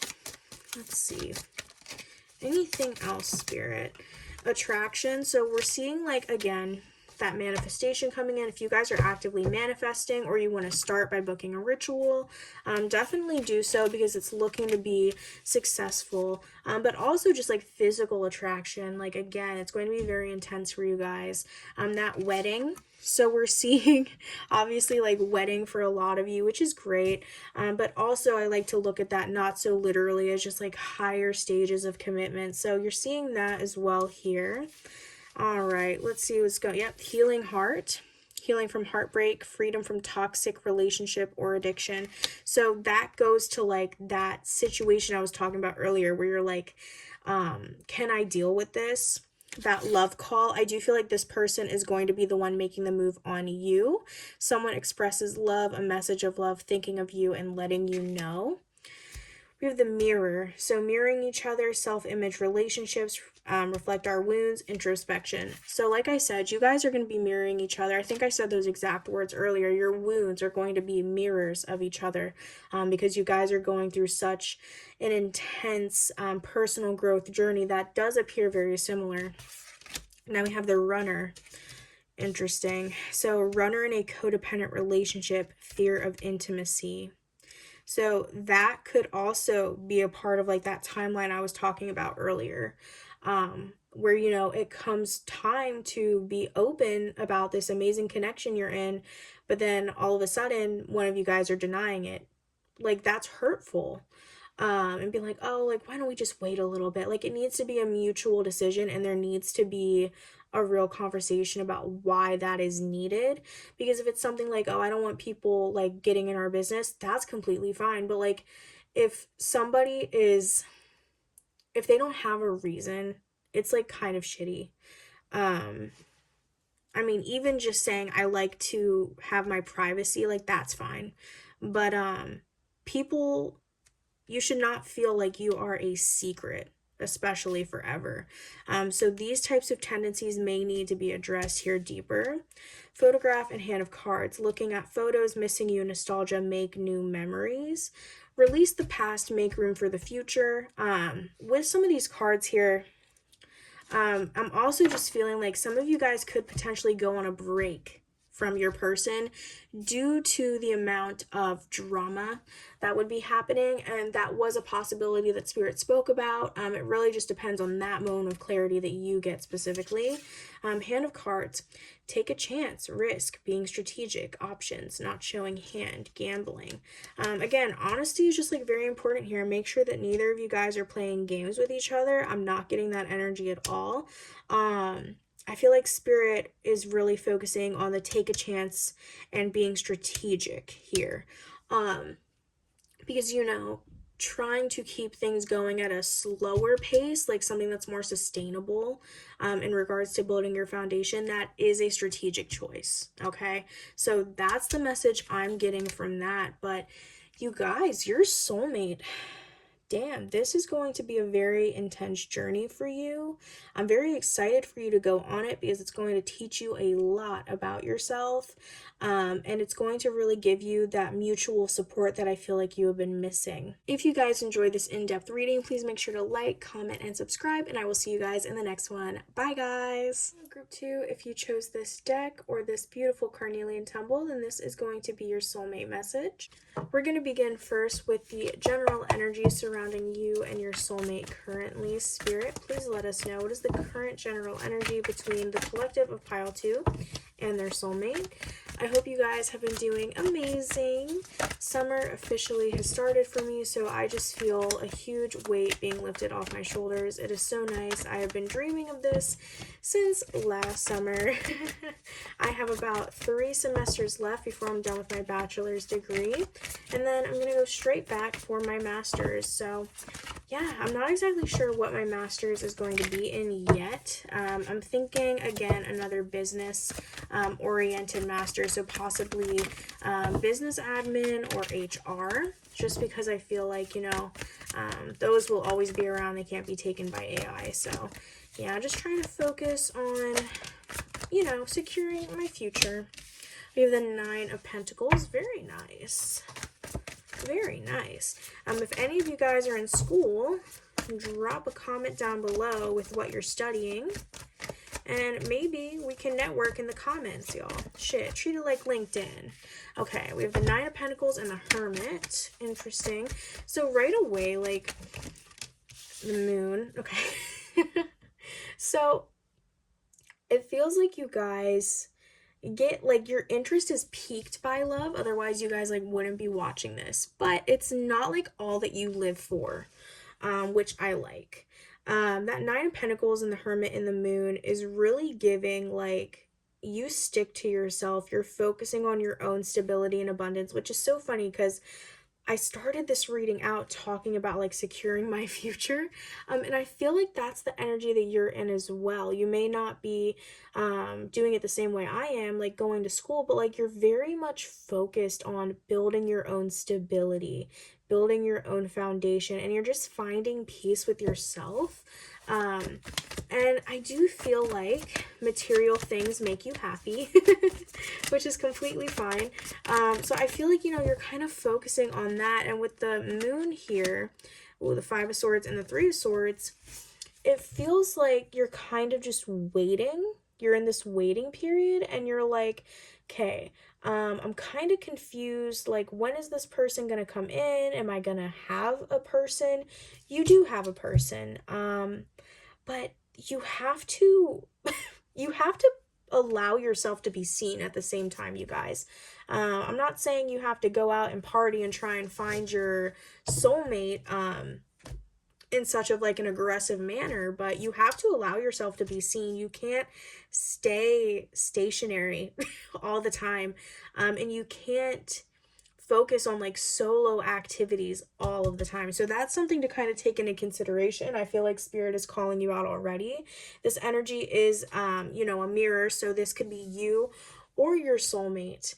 Let's see. Anything else, Spirit? Attraction. So we're seeing, like, again, that manifestation coming in. If you guys are actively manifesting or you want to start by booking a ritual, definitely do so, because it's looking to be successful. But also just like physical attraction, like again, it's going to be very intense for you guys. That wedding. So we're seeing obviously like wedding for a lot of you, which is great. But also I like to look at that not so literally as just like higher stages of commitment. So you're seeing that as well here. All right, let's see what's going. Yep, healing heart, healing from heartbreak, freedom from toxic relationship or addiction. So that goes to like that situation I was talking about earlier where you're like, can I deal with this? That love call. I do feel like this person is going to be the one making the move on you. Someone expresses love, a message of love, thinking of you and letting you know. We have the mirror. So mirroring each other, self-image relationships, reflect our wounds, introspection. So like I said, you guys are going to be mirroring each other. I think I said those exact words earlier. Your wounds are going to be mirrors of each other, because you guys are going through such an intense personal growth journey that does appear very similar. Now we have the runner. Interesting. So runner in a codependent relationship, fear of intimacy. So that could also be a part of like that timeline I was talking about earlier, where, you know, it comes time to be open about this amazing connection you're in, but then all of a sudden one of you guys are denying it. Like, that's hurtful. and be like, oh, like, why don't we just wait a little bit? Like, it needs to be a mutual decision, and there needs to be a real conversation about why that is needed. Because if it's something like, oh, I don't want people like getting in our business, that's completely fine. But like, if somebody is, if they don't have a reason, it's like kind of shitty. Um, I mean, even just saying I like to have my privacy, like that's fine. But people, you should not feel like you are a secret, especially forever. So these types of tendencies may need to be addressed here deeper. Photograph and hand of cards. Looking at photos, missing you, nostalgia, make new memories. Release the past, make room for the future. With some of these cards here, I'm also just feeling like some of you guys could potentially go on a break from your person due to the amount of drama that would be happening, and that was a possibility that Spirit spoke about. It really just depends on that moment of clarity that you get specifically. Hand of cards. Take a chance, risk, being strategic, options, not showing hand, gambling. Again, honesty is just like very important here. Make sure that neither of you guys are playing games with each other. I'm not getting that energy at all. I feel like Spirit is really focusing on the take a chance and being strategic here. Because, you know, trying to keep things going at a slower pace, like something that's more sustainable in regards to building your foundation, that is a strategic choice. Okay. So that's the message I'm getting from that. But you guys, your soulmate, damn, this is going to be a very intense journey for you. I'm very excited for you to go on it because it's going to teach you a lot about yourself. And it's going to really give you that mutual support that I feel like you have been missing. If you guys enjoyed this in-depth reading, please make sure to like, comment, and subscribe, and I will see you guys in the next one. Bye, guys! Group 2, if you chose this deck or this beautiful carnelian tumble, then this is going to be your soulmate message. We're going to begin first with the general energy surrounding you and your soulmate currently. Spirit, please let us know, what is the current general energy between the collective of pile 2 and their soulmate? I hope you guys have been doing amazing. Summer officially has started for me, so I just feel a huge weight being lifted off my shoulders. It is so nice. I have been dreaming of this since last summer. I have about 3 semesters left before I'm done with my bachelor's degree, and then I'm going to go straight back for my master's. So yeah, I'm not exactly sure what my master's is going to be in yet. I'm thinking, again, another business oriented master, so possibly business admin or HR, just because I feel like, you know, those will always be around. They can't be taken by AI. So yeah, just trying to focus on, you know, securing my future. We have the 9 of Pentacles. Very nice. Very nice. If any of you guys are in school, drop a comment down below with what you're studying, and maybe we can network in the comments, y'all. Shit, treat it like LinkedIn. Okay, we have the 9 of Pentacles and the Hermit. Interesting. So right away, like, the moon. Okay. So it feels like you guys get, like, your interest is piqued by love, otherwise you guys like wouldn't be watching this, but it's not like all that you live for, which I like. That 9 of Pentacles and the Hermit and the Moon is really giving, like, you stick to yourself, you're focusing on your own stability and abundance, which is so funny because I started this reading out talking about like securing my future, and I feel like that's the energy that you're in as well. You may not be doing it the same way I am, like going to school, but like you're very much focused on building your own stability, building your own foundation, and you're just finding peace with yourself. And I do feel like material things make you happy, which is completely fine. So I feel like, you know, you're kind of focusing on that. And with the moon here, ooh, the 5 of Swords and the 3 of Swords, it feels like you're kind of just waiting. You're in this waiting period and you're like, okay, I'm kind of confused. Like, when is this person going to come in? Am I going to have a person? You do have a person. But you have to allow yourself to be seen at the same time, you guys. I'm not saying you have to go out and party and try and find your soulmate in such of like an aggressive manner, but you have to allow yourself to be seen. You can't stay stationary all the time, and you can't focus on like solo activities all of the time. So that's something to kind of take into consideration. I feel like spirit is calling you out already. This energy is you know, a mirror, so this could be you or your soulmate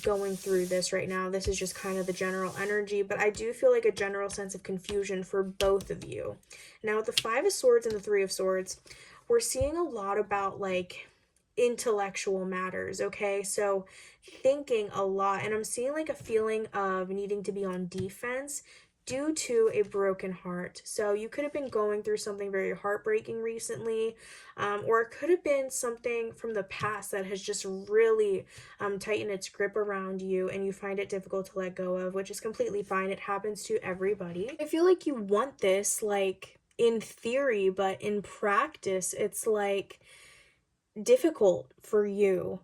going through this right now. This is just kind of the general energy, but I do feel like a general sense of confusion for both of you. Now with the Five of Swords and the Three of Swords, we're seeing a lot about like intellectual matters, okay? So thinking a lot, and I'm seeing like a feeling of needing to be on defense due to a broken heart. So you could have been going through something very heartbreaking recently, or it could have been something from the past that has just really tightened its grip around you and you find it difficult to let go of, which is completely fine. It happens to everybody. I feel like you want this like in theory, but in practice it's like difficult for you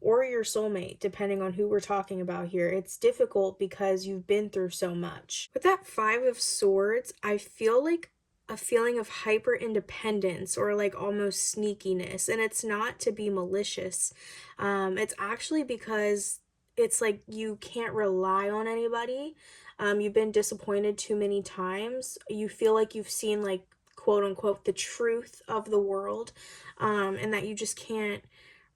or your soulmate, depending on who we're talking about here. It's difficult because you've been through so much. With that Five of Swords, I feel like a feeling of hyper independence or like almost sneakiness, and it's not to be malicious. It's actually because it's like you can't rely on anybody. You've been disappointed too many times. You feel like you've seen like quote unquote the truth of the world, and that you just can't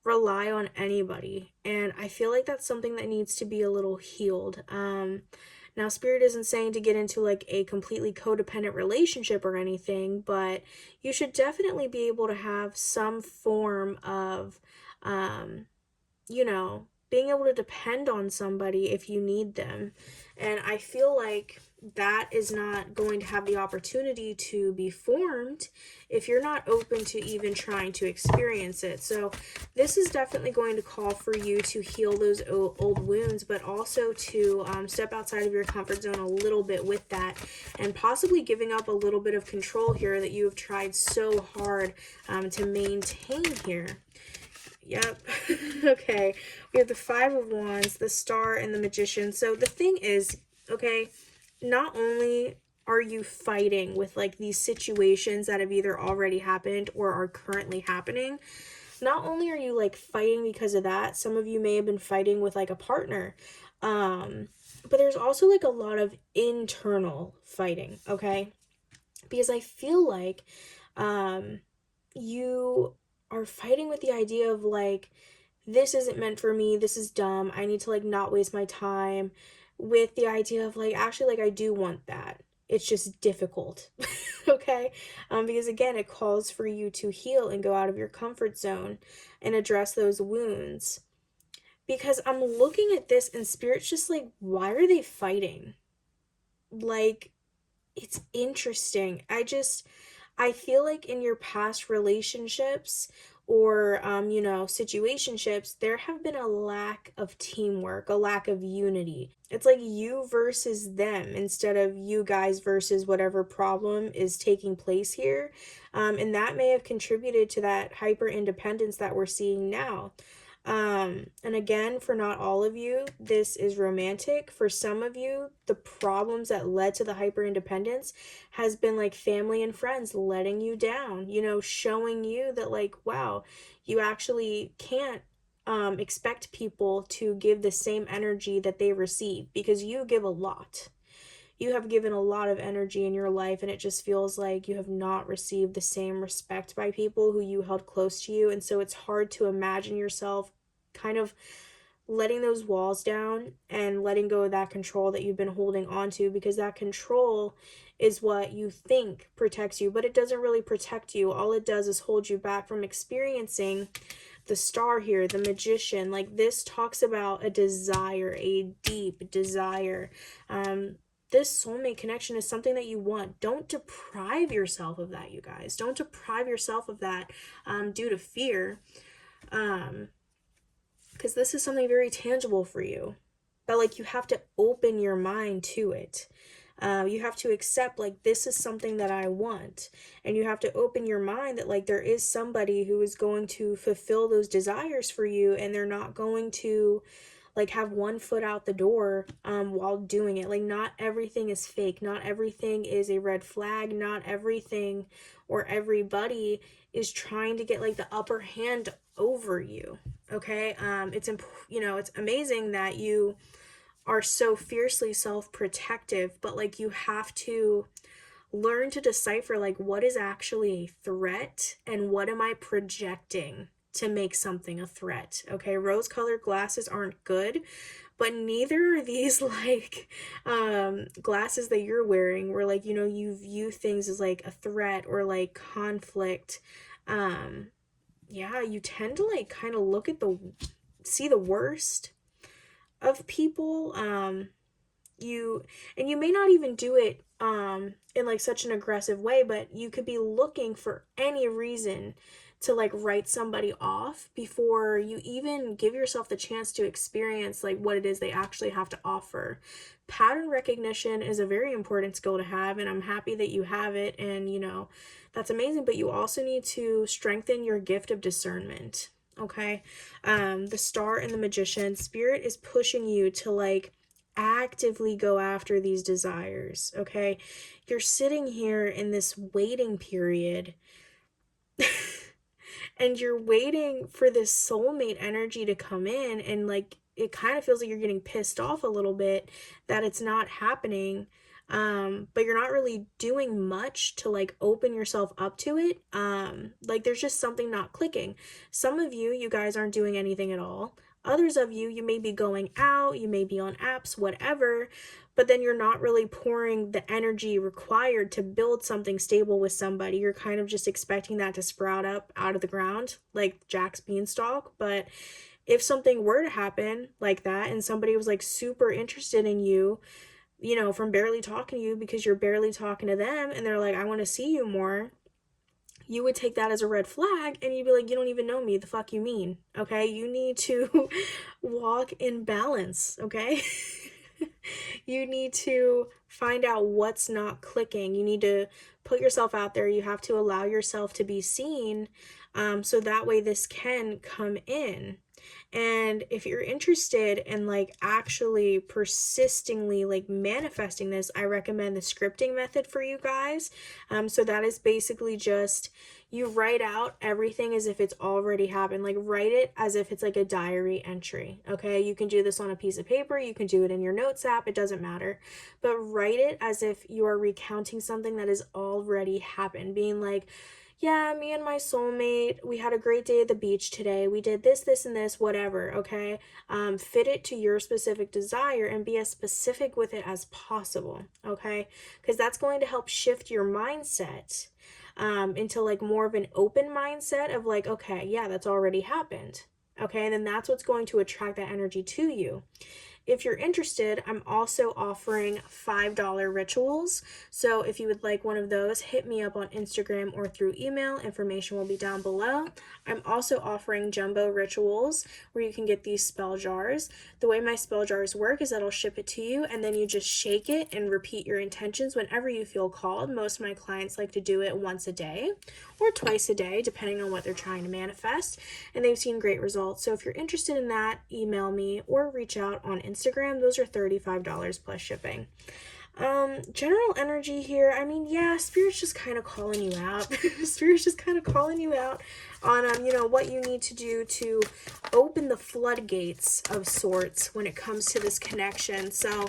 rely on anybody. And I feel like that's something that needs to be a little healed. Now, Spirit isn't saying to get into like a completely codependent relationship or anything, but you should definitely be able to have some form of, you know, being able to depend on somebody if you need them. And I feel like that is not going to have the opportunity to be formed if you're not open to even trying to experience it. So this is definitely going to call for you to heal those old wounds, but also to step outside of your comfort zone a little bit with that, and possibly giving up a little bit of control here that you have tried so hard to maintain here. Yep. Okay. We have the Five of Wands, the Star, and the Magician. So the thing is, okay, not only are you fighting with like these situations that have either already happened or are currently happening, not only are you like fighting because of that, some of you may have been fighting with like a partner. But there's also like a lot of internal fighting, okay? Because I feel like you are fighting with the idea of like, this isn't meant for me, this is dumb, I need to like not waste my time, with the idea of like, actually like I do want that, it's just difficult. Okay, because again it calls for you to heal and go out of your comfort zone and address those wounds. Because I'm looking at this and Spirit's just like, why are they fighting? Like, it's interesting. I feel like in your past relationships or, you know, situationships, there have been a lack of teamwork, a lack of unity. It's like you versus them instead of you guys versus whatever problem is taking place here. And that may have contributed to that hyper independence that we're seeing now. And again, for not all of you, this is romantic. For some of you, the problems that led to the hyper independence has been like family and friends letting you down, you know, showing you that like, wow, you actually can't expect people to give the same energy that they receive, because you give a lot. You have given a lot of energy in your life, and it just feels like you have not received the same respect by people who you held close to you. And so it's hard to imagine yourself kind of letting those walls down and letting go of that control that you've been holding on to, because that control is what you think protects you, but it doesn't really protect you. All it does is hold you back from experiencing the Star here, the Magician. Like, this talks about a desire, a deep desire. This soulmate connection is something that you want. Don't deprive yourself of that, you guys. Don't deprive yourself of that due to fear. Because this is something very tangible for you. But like, you have to open your mind to it. You have to accept, like, this is something that I want. And you have to open your mind that, like, there is somebody who is going to fulfill those desires for you, and they're not going to, like, have one foot out the door while doing it. Like, not everything is fake. Not everything is a red flag. Not everything or everybody is trying to get, like, the upper hand over you. Okay? It's amazing that you are so fiercely self-protective, but, like, you have to learn to decipher, like, what is actually a threat and what am I projecting to make something a threat. Okay, rose-colored glasses aren't good, but neither are these like glasses that you're wearing where, like, you view things as like a threat or like conflict. Yeah, you tend to like kind of see the worst of people. You may not even do it in like such an aggressive way, but you could be looking for any reason to like write somebody off before you even give yourself the chance to experience like what it is they actually have to offer. Pattern recognition is a very important skill to have, and I'm happy that you have it, and that's amazing, but you also need to strengthen your gift of discernment. Okay. The Star and the Magician, Spirit is pushing you to like actively go after these desires. Okay, you're sitting here in this waiting period and you're waiting for this soulmate energy to come in, and like it kind of feels like you're getting pissed off a little bit that it's not happening. But you're not really doing much to like open yourself up to it. Like there's just something not clicking. Some of you guys aren't doing anything at all. Others of you may be going out, you may be on apps, whatever, but then you're not really pouring the energy required to build something stable with somebody. You're kind of just expecting that to sprout up out of the ground like Jack's beanstalk. But if something were to happen like that and somebody was like super interested in you, from barely talking to you because you're barely talking to them, and they're like, I want to see you more, you would take that as a red flag and you'd be like, you don't even know me, the fuck you mean? Okay, you need to walk in balance. Okay. You need to find out what's not clicking. You need to put yourself out there. You have to allow yourself to be seen, so that way this can come in. And if you're interested in like actually persistingly like manifesting this, I recommend the scripting method for you guys. So that is basically just you write out everything as if it's already happened. Like write it as if it's like a diary entry. Okay, you can do this on a piece of paper, you can do it in your notes app, it doesn't matter. But write it as if you are recounting something that has already happened, being like, yeah, me and my soulmate, we had a great day at the beach today. We did this, and this, whatever, okay? Fit it to your specific desire and be as specific with it as possible, okay? Because that's going to help shift your mindset into like more of an open mindset of like, okay, yeah, that's already happened, okay? And then that's what's going to attract that energy to you. If you're interested, I'm also offering $5 rituals. So if you would like one of those, hit me up on Instagram or through email. Information will be down below. I'm also offering jumbo rituals where you can get these spell jars. The way my spell jars work is that I'll ship it to you and then you just shake it and repeat your intentions whenever you feel called. Most of my clients like to do it once a day or twice a day, depending on what they're trying to manifest, and they've seen great results. So if you're interested in that, email me or reach out on Instagram. Those are $35 plus shipping. General energy here, I mean, yeah, Spirit's just kind of calling you out. Spirit's just kind of calling you out on, what you need to do to open the floodgates of sorts when it comes to this connection. So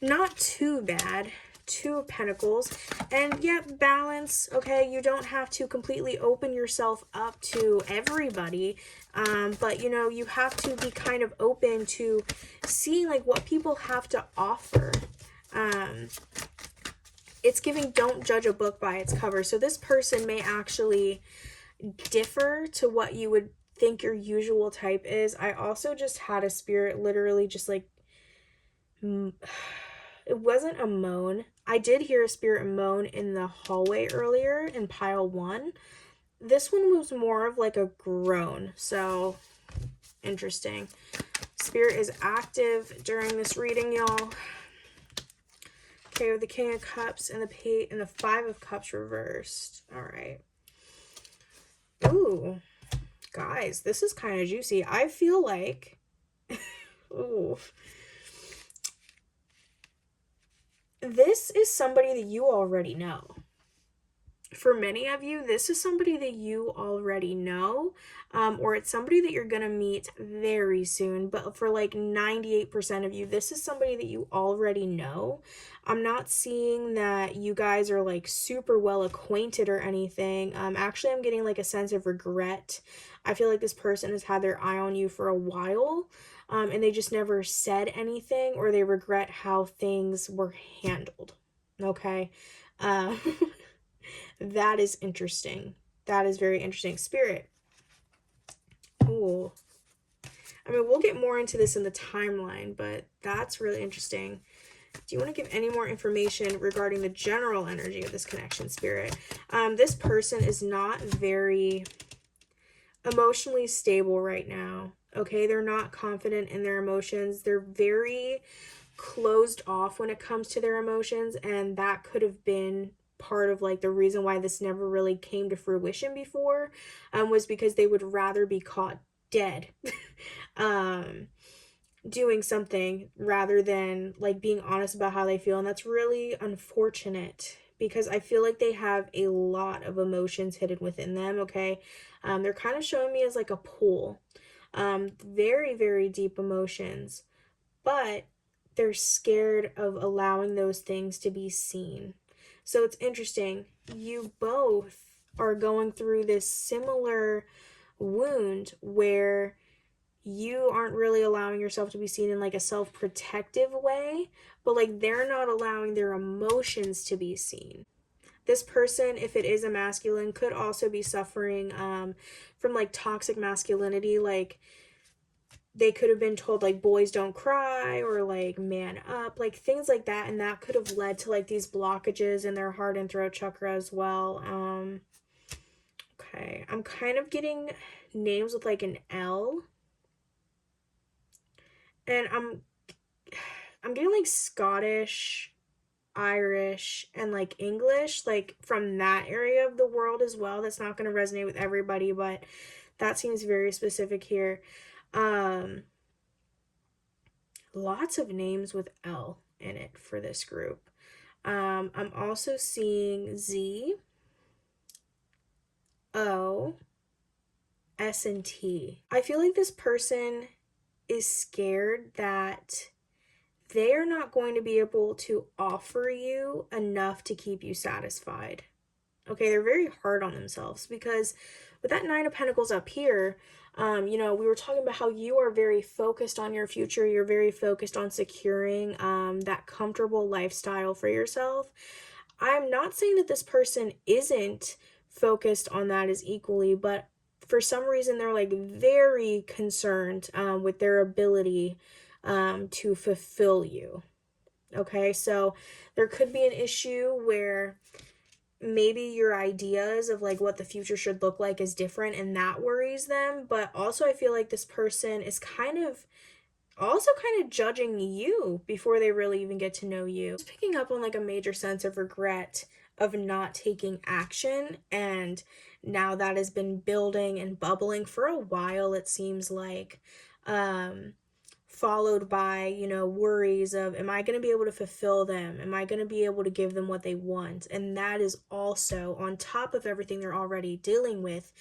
not too bad. Two of Pentacles, and yet balance. Okay, you don't have to completely open yourself up to everybody, but you have to be kind of open to seeing like what people have to offer. It's giving don't judge a book by its cover. So this person may actually differ to what you would think your usual type is. I also just had a spirit literally just like it wasn't a moan. I did hear a spirit moan in the hallway earlier in pile 1. This one was more of like a groan. So interesting. Spirit is active during this reading, y'all. Okay, with the King of Cups and the Five of Cups reversed. All right. Ooh, guys, this is kind of juicy. I feel like, ooh, this is somebody that you already know. For many of you, this is somebody that you already know, or it's somebody that you're going to meet very soon. But for like 98% of you, this is somebody that you already know. I'm not seeing that you guys are like super well acquainted or anything. Actually, I'm getting like a sense of regret. I feel like this person has had their eye on you for a while, and they just never said anything, or they regret how things were handled. Okay. That is interesting. That is very interesting. Spirit. Ooh. I mean, we'll get more into this in the timeline, but that's really interesting. Do you want to give any more information regarding the general energy of this connection, Spirit? This person is not very emotionally stable right now. Okay, they're not confident in their emotions. They're very closed off when it comes to their emotions, and that could have been part of like the reason why this never really came to fruition before, was because they would rather be caught dead doing something rather than like being honest about how they feel. And that's really unfortunate because I feel like they have a lot of emotions hidden within them. Okay, they're kind of showing me as like a pool, very, very deep emotions, but they're scared of allowing those things to be seen. So it's interesting. You both are going through this similar wound where you aren't really allowing yourself to be seen in like a self-protective way, but like they're not allowing their emotions to be seen. This person, if it is a masculine, could also be suffering from like toxic masculinity. Like they could have been told like boys don't cry or like man up, like things like that, and that could have led to like these blockages in their heart and throat chakra as well. Okay, I'm kind of getting names with like an L, and I'm getting like Scottish, Irish, and like English, like from that area of the world as well. That's not going to resonate with everybody, but that seems very specific here. Lots of names with L in it for this group. I'm also seeing Z, O, S, and T. I feel like this person is scared that they are not going to be able to offer you enough to keep you satisfied. Okay, they're very hard on themselves because with that Nine of Pentacles up here, we were talking about how you are very focused on your future. You're very focused on securing that comfortable lifestyle for yourself. I'm not saying that this person isn't focused on that as equally, but for some reason they're like very concerned with their ability to fulfill you. Okay, so there could be an issue where maybe your ideas of like what the future should look like is different and that worries them, but also I feel like this person is kind of judging you before they really even get to know you. Just picking up on like a major sense of regret of not taking action, and now that has been building and bubbling for a while, it seems like, followed by, worries of, am I going to be able to fulfill them? Am I going to be able to give them what they want? And that is also on top of everything they're already dealing with,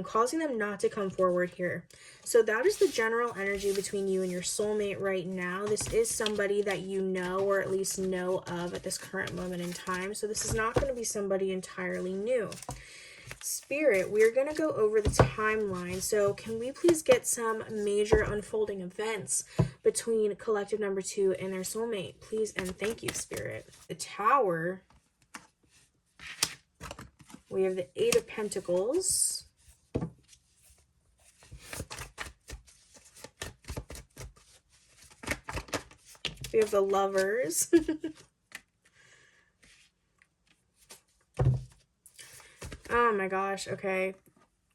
causing them not to come forward here. So that is the general energy between you and your soulmate right now. This is somebody that you know, or at least know of at this current moment in time. So this is not going to be somebody entirely new. Spirit, we're going to go over the timeline. So can we please get some major unfolding events between collective number 2 and their soulmate? Please and thank you, Spirit. The Tower. We have the Eight of Pentacles. We have the Lovers. Oh my gosh, okay.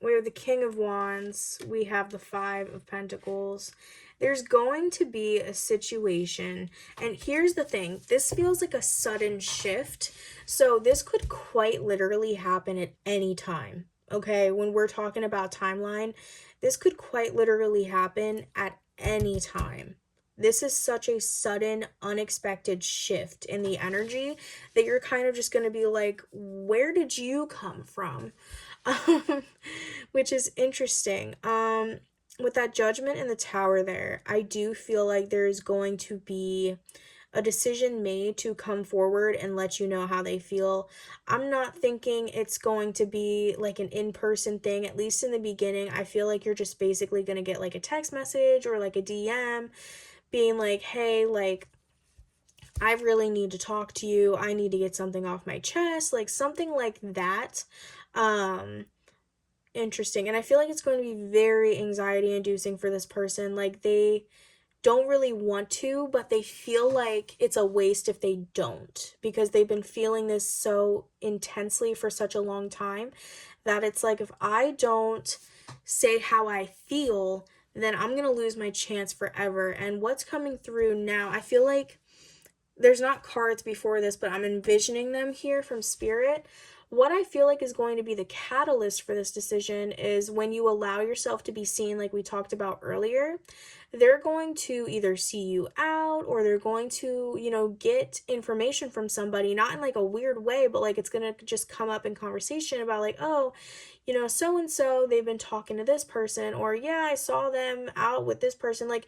we have the King of Wands, we have the Five of Pentacles. There's going to be a situation, and here's the thing, this feels like a sudden shift, so this could quite literally happen at any time, okay? When we're talking about timeline, this could quite literally happen at any time. This is such a sudden, unexpected shift in the energy that you're kind of just going to be like, where did you come from? Which is interesting. With that Judgment in the Tower there, I do feel like there's going to be a decision made to come forward and let you know how they feel. I'm not thinking it's going to be like an in-person thing, at least in the beginning. I feel like you're just basically going to get like a text message or like a DM being like, hey, like, I really need to talk to you. I need to get something off my chest, like something like that. Interesting. And I feel like it's going to be very anxiety inducing for this person. Like they don't really want to, but they feel like it's a waste if they don't, because they've been feeling this so intensely for such a long time that it's like, if I don't say how I feel, then I'm going to lose my chance forever. And what's coming through now, I feel like there's not cards before this, but I'm envisioning them here from Spirit. What I feel like is going to be the catalyst for this decision is when you allow yourself to be seen, like we talked about earlier. They're going to either see you out, or they're going to, you know, get information from somebody, not in like a weird way, but like it's going to just come up in conversation about like, oh, you know, so and so, they've been talking to this person, or yeah, I saw them out with this person. Like,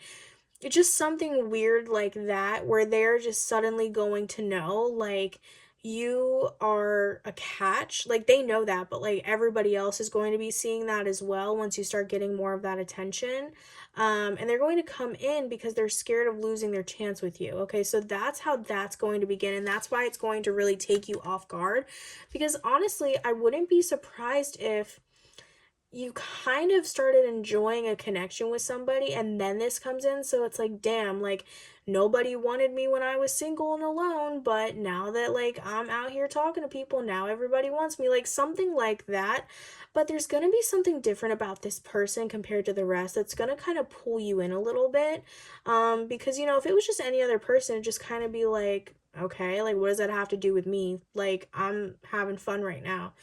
it's just something weird like that, where they're just suddenly going to know, like, you are a catch. Like, they know that, but like everybody else is going to be seeing that as well once you start getting more of that attention. And they're going to come in because they're scared of losing their chance with you. Okay, so that's how that's going to begin, and that's why it's going to really take you off guard. Because honestly, I wouldn't be surprised if you kind of started enjoying a connection with somebody and then this comes in. So it's like, damn, like nobody wanted me when I was single and alone, but now that like I'm out here talking to people, now everybody wants me, like something like that. But there's going to be something different about this person compared to the rest that's going to kind of pull you in a little bit. Because, you know, if it was just any other person, it'd just kind of be like, okay, like what does that have to do with me? Like, I'm having fun right now.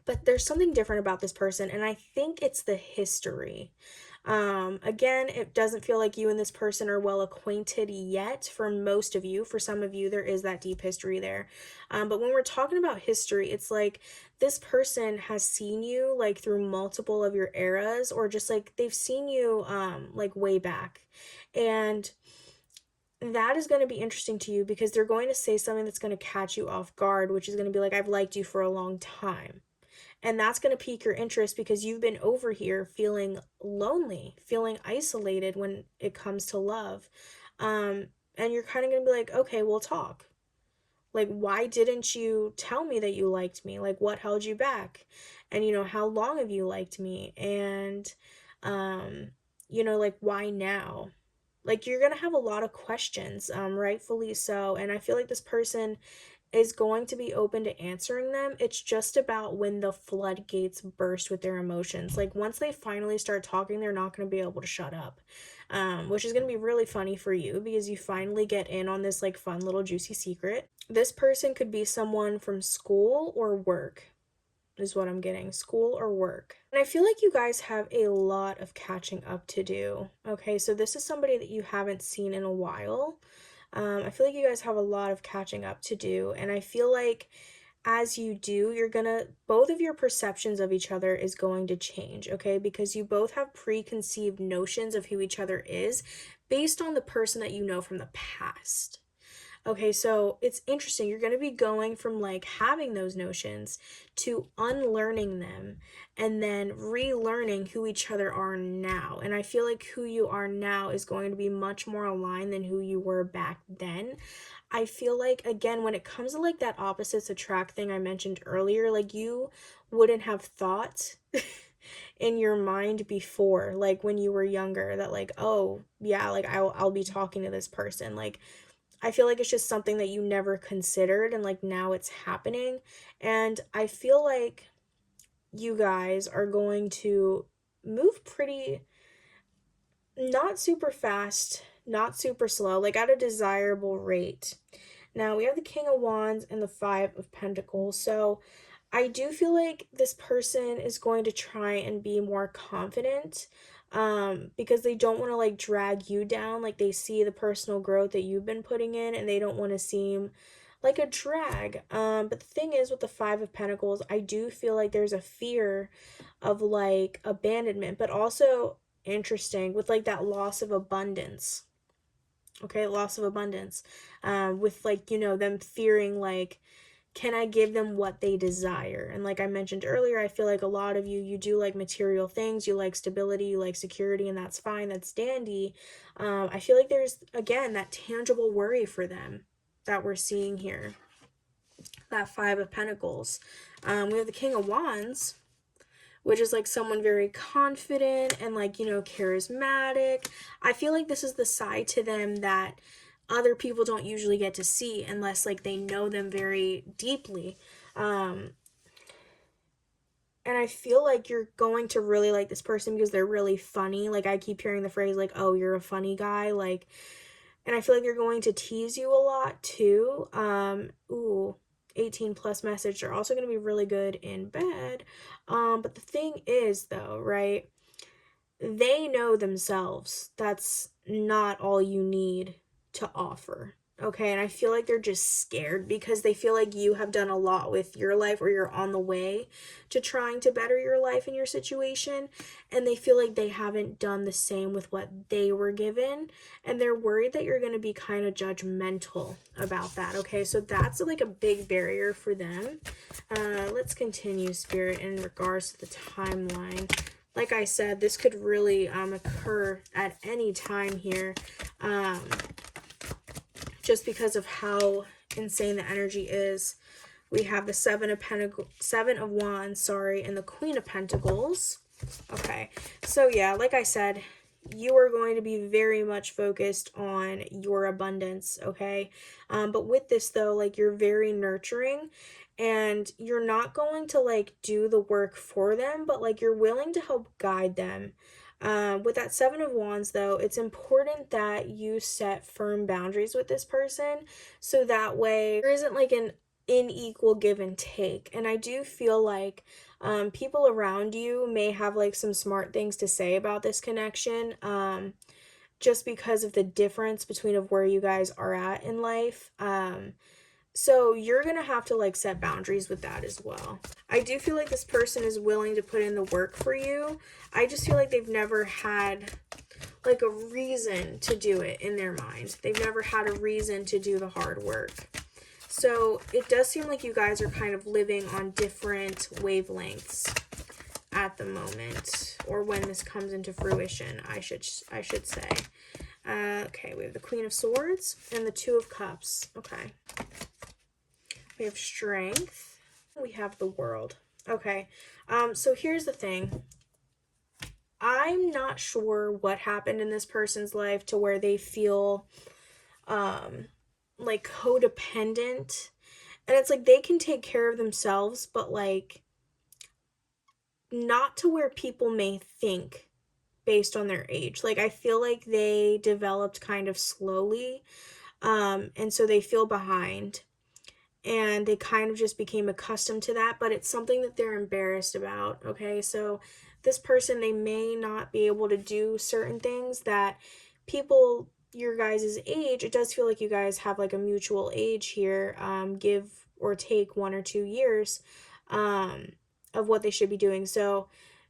But there's something different about this person, and I think it's the history. Again, it doesn't feel like you and this person are well acquainted yet for most of you. For some of you, there is that deep history there. But when we're talking about history, it's like this person has seen you like through multiple of your eras, or just like they've seen you like way back. And that is going to be interesting to you because they're going to say something that's going to catch you off guard, which is going to be like, I've liked you for a long time. And that's going to pique your interest because you've been over here feeling lonely, feeling isolated when it comes to love. And you're kind of going to be like, okay, we'll talk. Like, why didn't you tell me that you liked me? Like, what held you back? And, you know, how long have you liked me? And, you know, like, why now? Like, you're going to have a lot of questions, rightfully so. And I feel like this person is going to be open to answering them. It's just about when the floodgates burst with their emotions. Like once they finally start talking, they're not going to be able to shut up, which is going to be really funny for you because you finally get in on this like fun little juicy secret. This person could be someone from school or work, is what I'm getting. School or work. And I feel like you guys have a lot of catching up to do. Okay, so this is somebody that you haven't seen in a while. I feel like you guys have a lot of catching up to do, and I feel like as you do, you're gonna, both of your perceptions of each other is going to change, okay? Because you both have preconceived notions of who each other is based on the person that you know from the past. Okay, so it's interesting. You're going to be going from like having those notions to unlearning them and then relearning who each other are now. And I feel like who you are now is going to be much more aligned than who you were back then. I feel like, again, when it comes to like that opposites attract thing I mentioned earlier, like you wouldn't have thought in your mind before, like when you were younger, that like, oh, yeah, like I'll be talking to this person. Like I feel like it's just something that you never considered, and like now it's happening. And I feel like you guys are going to move pretty, not super fast, not super slow, like at a desirable rate. Now we have the King of Wands and the Five of Pentacles. So I do feel like this person is going to try and be more confident, because they don't want to like drag you down. Like they see the personal growth that you've been putting in and they don't want to seem like a drag. But the thing is with the Five of Pentacles, I do feel like there's a fear of like abandonment, but also interesting with like that loss of abundance. Okay, loss of abundance. With like, them fearing like, can I give them what they desire? And like I mentioned earlier, I feel like a lot of you do like material things, you like stability, you like security, and that's fine, that's dandy. I feel like there's, again, that tangible worry for them that we're seeing here. That Five of Pentacles. We have the King of Wands, which is like someone very confident and like, charismatic. I feel like this is the side to them that other people don't usually get to see unless like they know them very deeply. And I feel like you're going to really like this person because they're really funny. Like I keep hearing the phrase like, oh, you're a funny guy. Like, and I feel like they're going to tease you a lot too. Ooh, 18 plus message. They're also going to be really good in bed. But the thing is though, right? They know themselves that's not all you need to offer. Okay, and I feel like they're just scared because they feel like you have done a lot with your life or you're on the way to trying to better your life and your situation, and they feel like they haven't done the same with what they were given, and they're worried that you're going to be kind of judgmental about that. Okay, so that's like a big barrier for them. Let's continue, Spirit, in regards to the timeline. Like I said, this could really occur at any time here, just because of how insane the energy is. We have the Seven of Wands, and the Queen of Pentacles. Okay, so yeah, like I said, you are going to be very much focused on your abundance, okay? But with this though, like you're very nurturing and you're not going to like do the work for them, but like you're willing to help guide them. With that Seven of Wands though, it's important that you set firm boundaries with this person so that way there isn't like an unequal give and take. And I do feel like people around you may have like some smart things to say about this connection, just because of the difference between of where you guys are at in life. So you're gonna have to like set boundaries with that as well. I do feel like this person is willing to put in the work for you. I just feel like they've never had like a reason to do it in their mind. They've never had a reason to do the hard work. So it does seem like you guys are kind of living on different wavelengths at the moment, or when this comes into fruition, I should say. Okay, we have the Queen of Swords and the Two of Cups. Okay. We have Strength. We have the World. Okay. So here's the thing. I'm not sure what happened in this person's life to where they feel like codependent, and it's like they can take care of themselves, but like not to where people may think based on their age. Like I feel like they developed kind of slowly, and so they feel behind and they kind of just became accustomed to that, but it's something that they're embarrassed about. Okay, so this person, they may not be able to do certain things that people your guys' age, it does feel like you guys have like a mutual age here, give or take 1 or 2 years of what they should be doing. So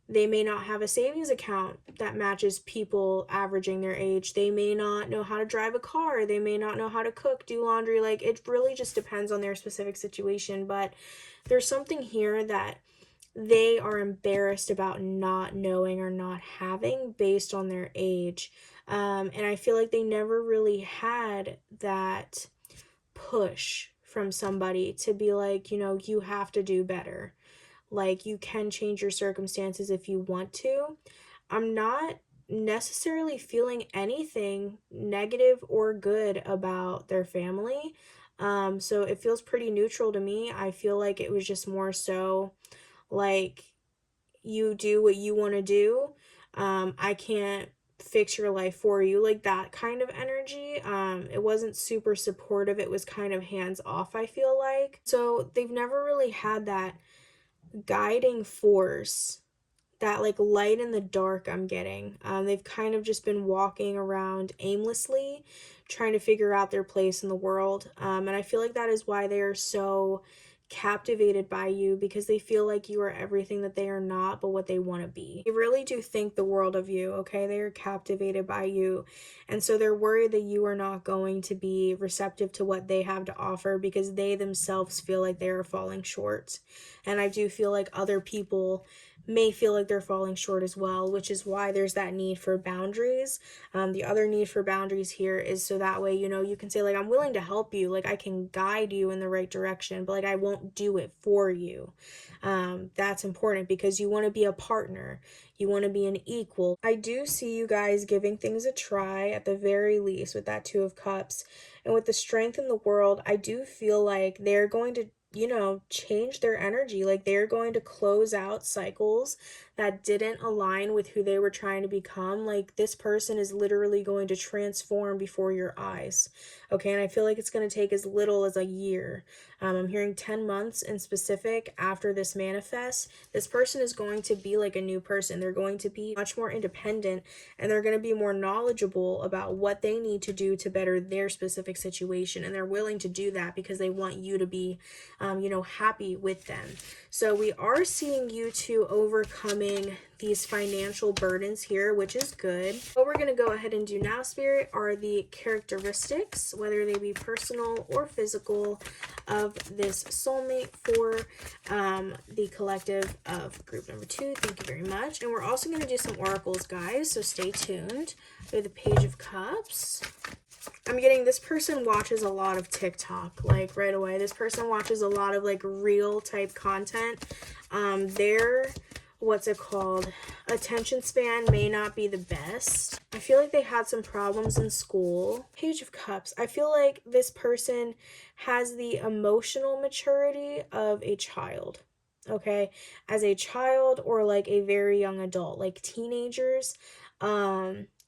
they may not have a savings account that matches people averaging their age. They may not know how to drive a car. They may not know how to cook, do laundry. Like it really just depends on their specific situation. But there's something here that they are embarrassed about not knowing or not having based on their age. And I feel like they never really had that push from somebody to be like, you have to do better. Like you can change your circumstances if you want to. I'm not necessarily feeling anything negative or good about their family. So it feels pretty neutral to me. I feel like it was just more so like you do what you want to do. I can't fix your life for you, like that kind of energy. It wasn't super supportive, it was kind of hands off, I feel like. So they've never really had that guiding force, that like light in the dark I'm getting. They've kind of just been walking around aimlessly, trying to figure out their place in the world. And I feel like that is why they are so captivated by you, because they feel like you are everything that they are not, but what they want to be. They really do think the world of you, okay? They are captivated by you. And so they're worried that you are not going to be receptive to what they have to offer, because they themselves feel like they are falling short. And I do feel like other people may feel like they're falling short as well, which is why there's that need for boundaries. The other need for boundaries here is so that way, you know, you can say, like, I'm willing to help you, like, I can guide you in the right direction, but like, I won't do it for you. That's important because you want to be a partner, you want to be an equal. I do see you guys giving things a try at the very least with that Two of Cups. And with the Strength in the World, I do feel like they're going to, you know, change their energy. Like they're going to close out cycles that didn't align with who they were trying to become. Like this person is literally going to transform before your eyes. Okay, and I feel like it's going to take as little as a year. I'm hearing 10 months in specific after this manifests. This person is going to be like a new person. They're going to be much more independent, and they're going to be more knowledgeable about what they need to do to better their specific situation. And they're willing to do that because they want you to be you know, happy with them. So we are seeing you two overcoming these financial burdens here, which is good. What we're going to go ahead and do now, Spirit, are the characteristics, whether they be personal or physical, of this soulmate for the collective of group number 2. Thank you very much. And we're also going to do some oracles, guys, so stay tuned. We have the Page of Cups. I'm getting this person watches a lot of TikTok, like right away. This person watches a lot of like real type content. Their, what's it called, attention span may not be the best. I feel like they had some problems in school. Page of Cups. I feel like this person has the emotional maturity of a child. Okay, as a child or like a very young adult, like teenagers.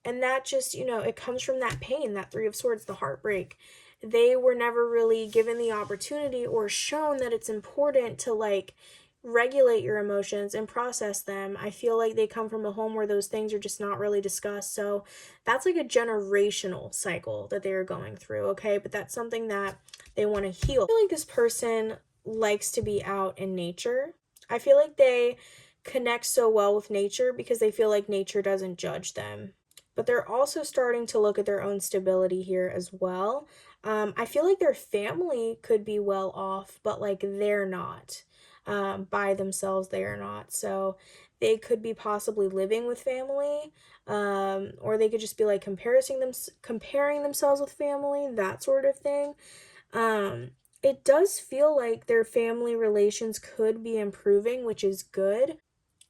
And that just, you know, it comes from that pain, that Three of Swords, the heartbreak. They were never really given the opportunity or shown that it's important to like regulate your emotions and process them. I feel like they come from a home where those things are just not really discussed. So that's like a generational cycle that they are going through, okay? But that's something that they want to heal. I feel like this person likes to be out in nature. I feel like they connect so well with nature because they feel like nature doesn't judge them. But they're also starting to look at their own stability here as well. I feel like their family could be well off, but like they're not. By themselves, they are not. So they could be possibly living with family, or they could just be like comparing themselves with family, that sort of thing. It does feel like their family relations could be improving, which is good,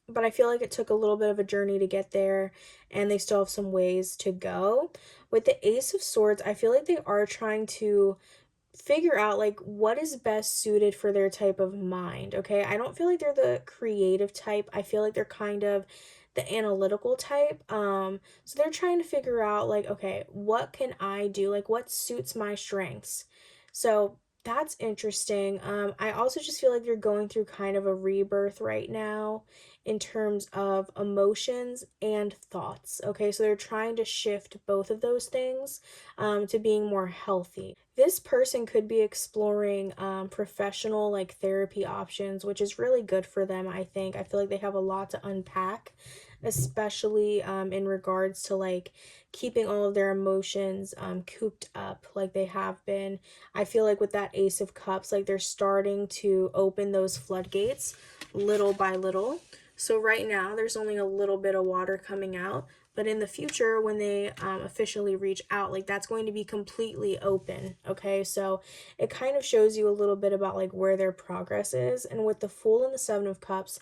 but I feel like it took a little bit of a journey to get there, and they still have some ways to go. With the Ace of Swords, I feel like they are trying to figure out like what is best suited for their type of mind, okay? I don't feel like they're the creative type. I feel like they're kind of the analytical type. So they're trying to figure out like, okay, what can I do? Like what suits my strengths? So that's interesting. I also just feel like you're going through kind of a rebirth right now in terms of emotions and thoughts. Okay, so they're trying to shift both of those things to being more healthy. This person could be exploring professional like therapy options, which is really good for them, I think. I feel like they have a lot to unpack, especially in regards to like keeping all of their emotions cooped up like they have been. I feel like with that Ace of Cups, like they're starting to open those floodgates little by little. So right now there's only a little bit of water coming out, but in the future when they officially reach out, like that's going to be completely open. Okay, so it kind of shows you a little bit about like where their progress is. And with the Fool and the Seven of Cups,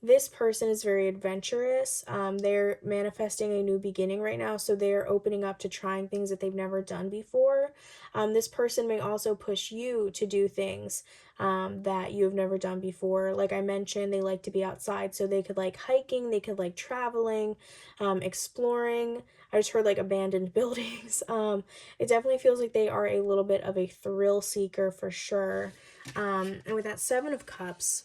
This person is very adventurous. They're manifesting a new beginning right now, so they're opening up to trying things that they've never done before. This person may also push you to do things that you have never done before. Like I mentioned, they like to be outside, so they could like hiking, they could like traveling, exploring. I just heard like abandoned buildings. It definitely feels like they are a little bit of a thrill seeker for sure. And with that Seven of Cups,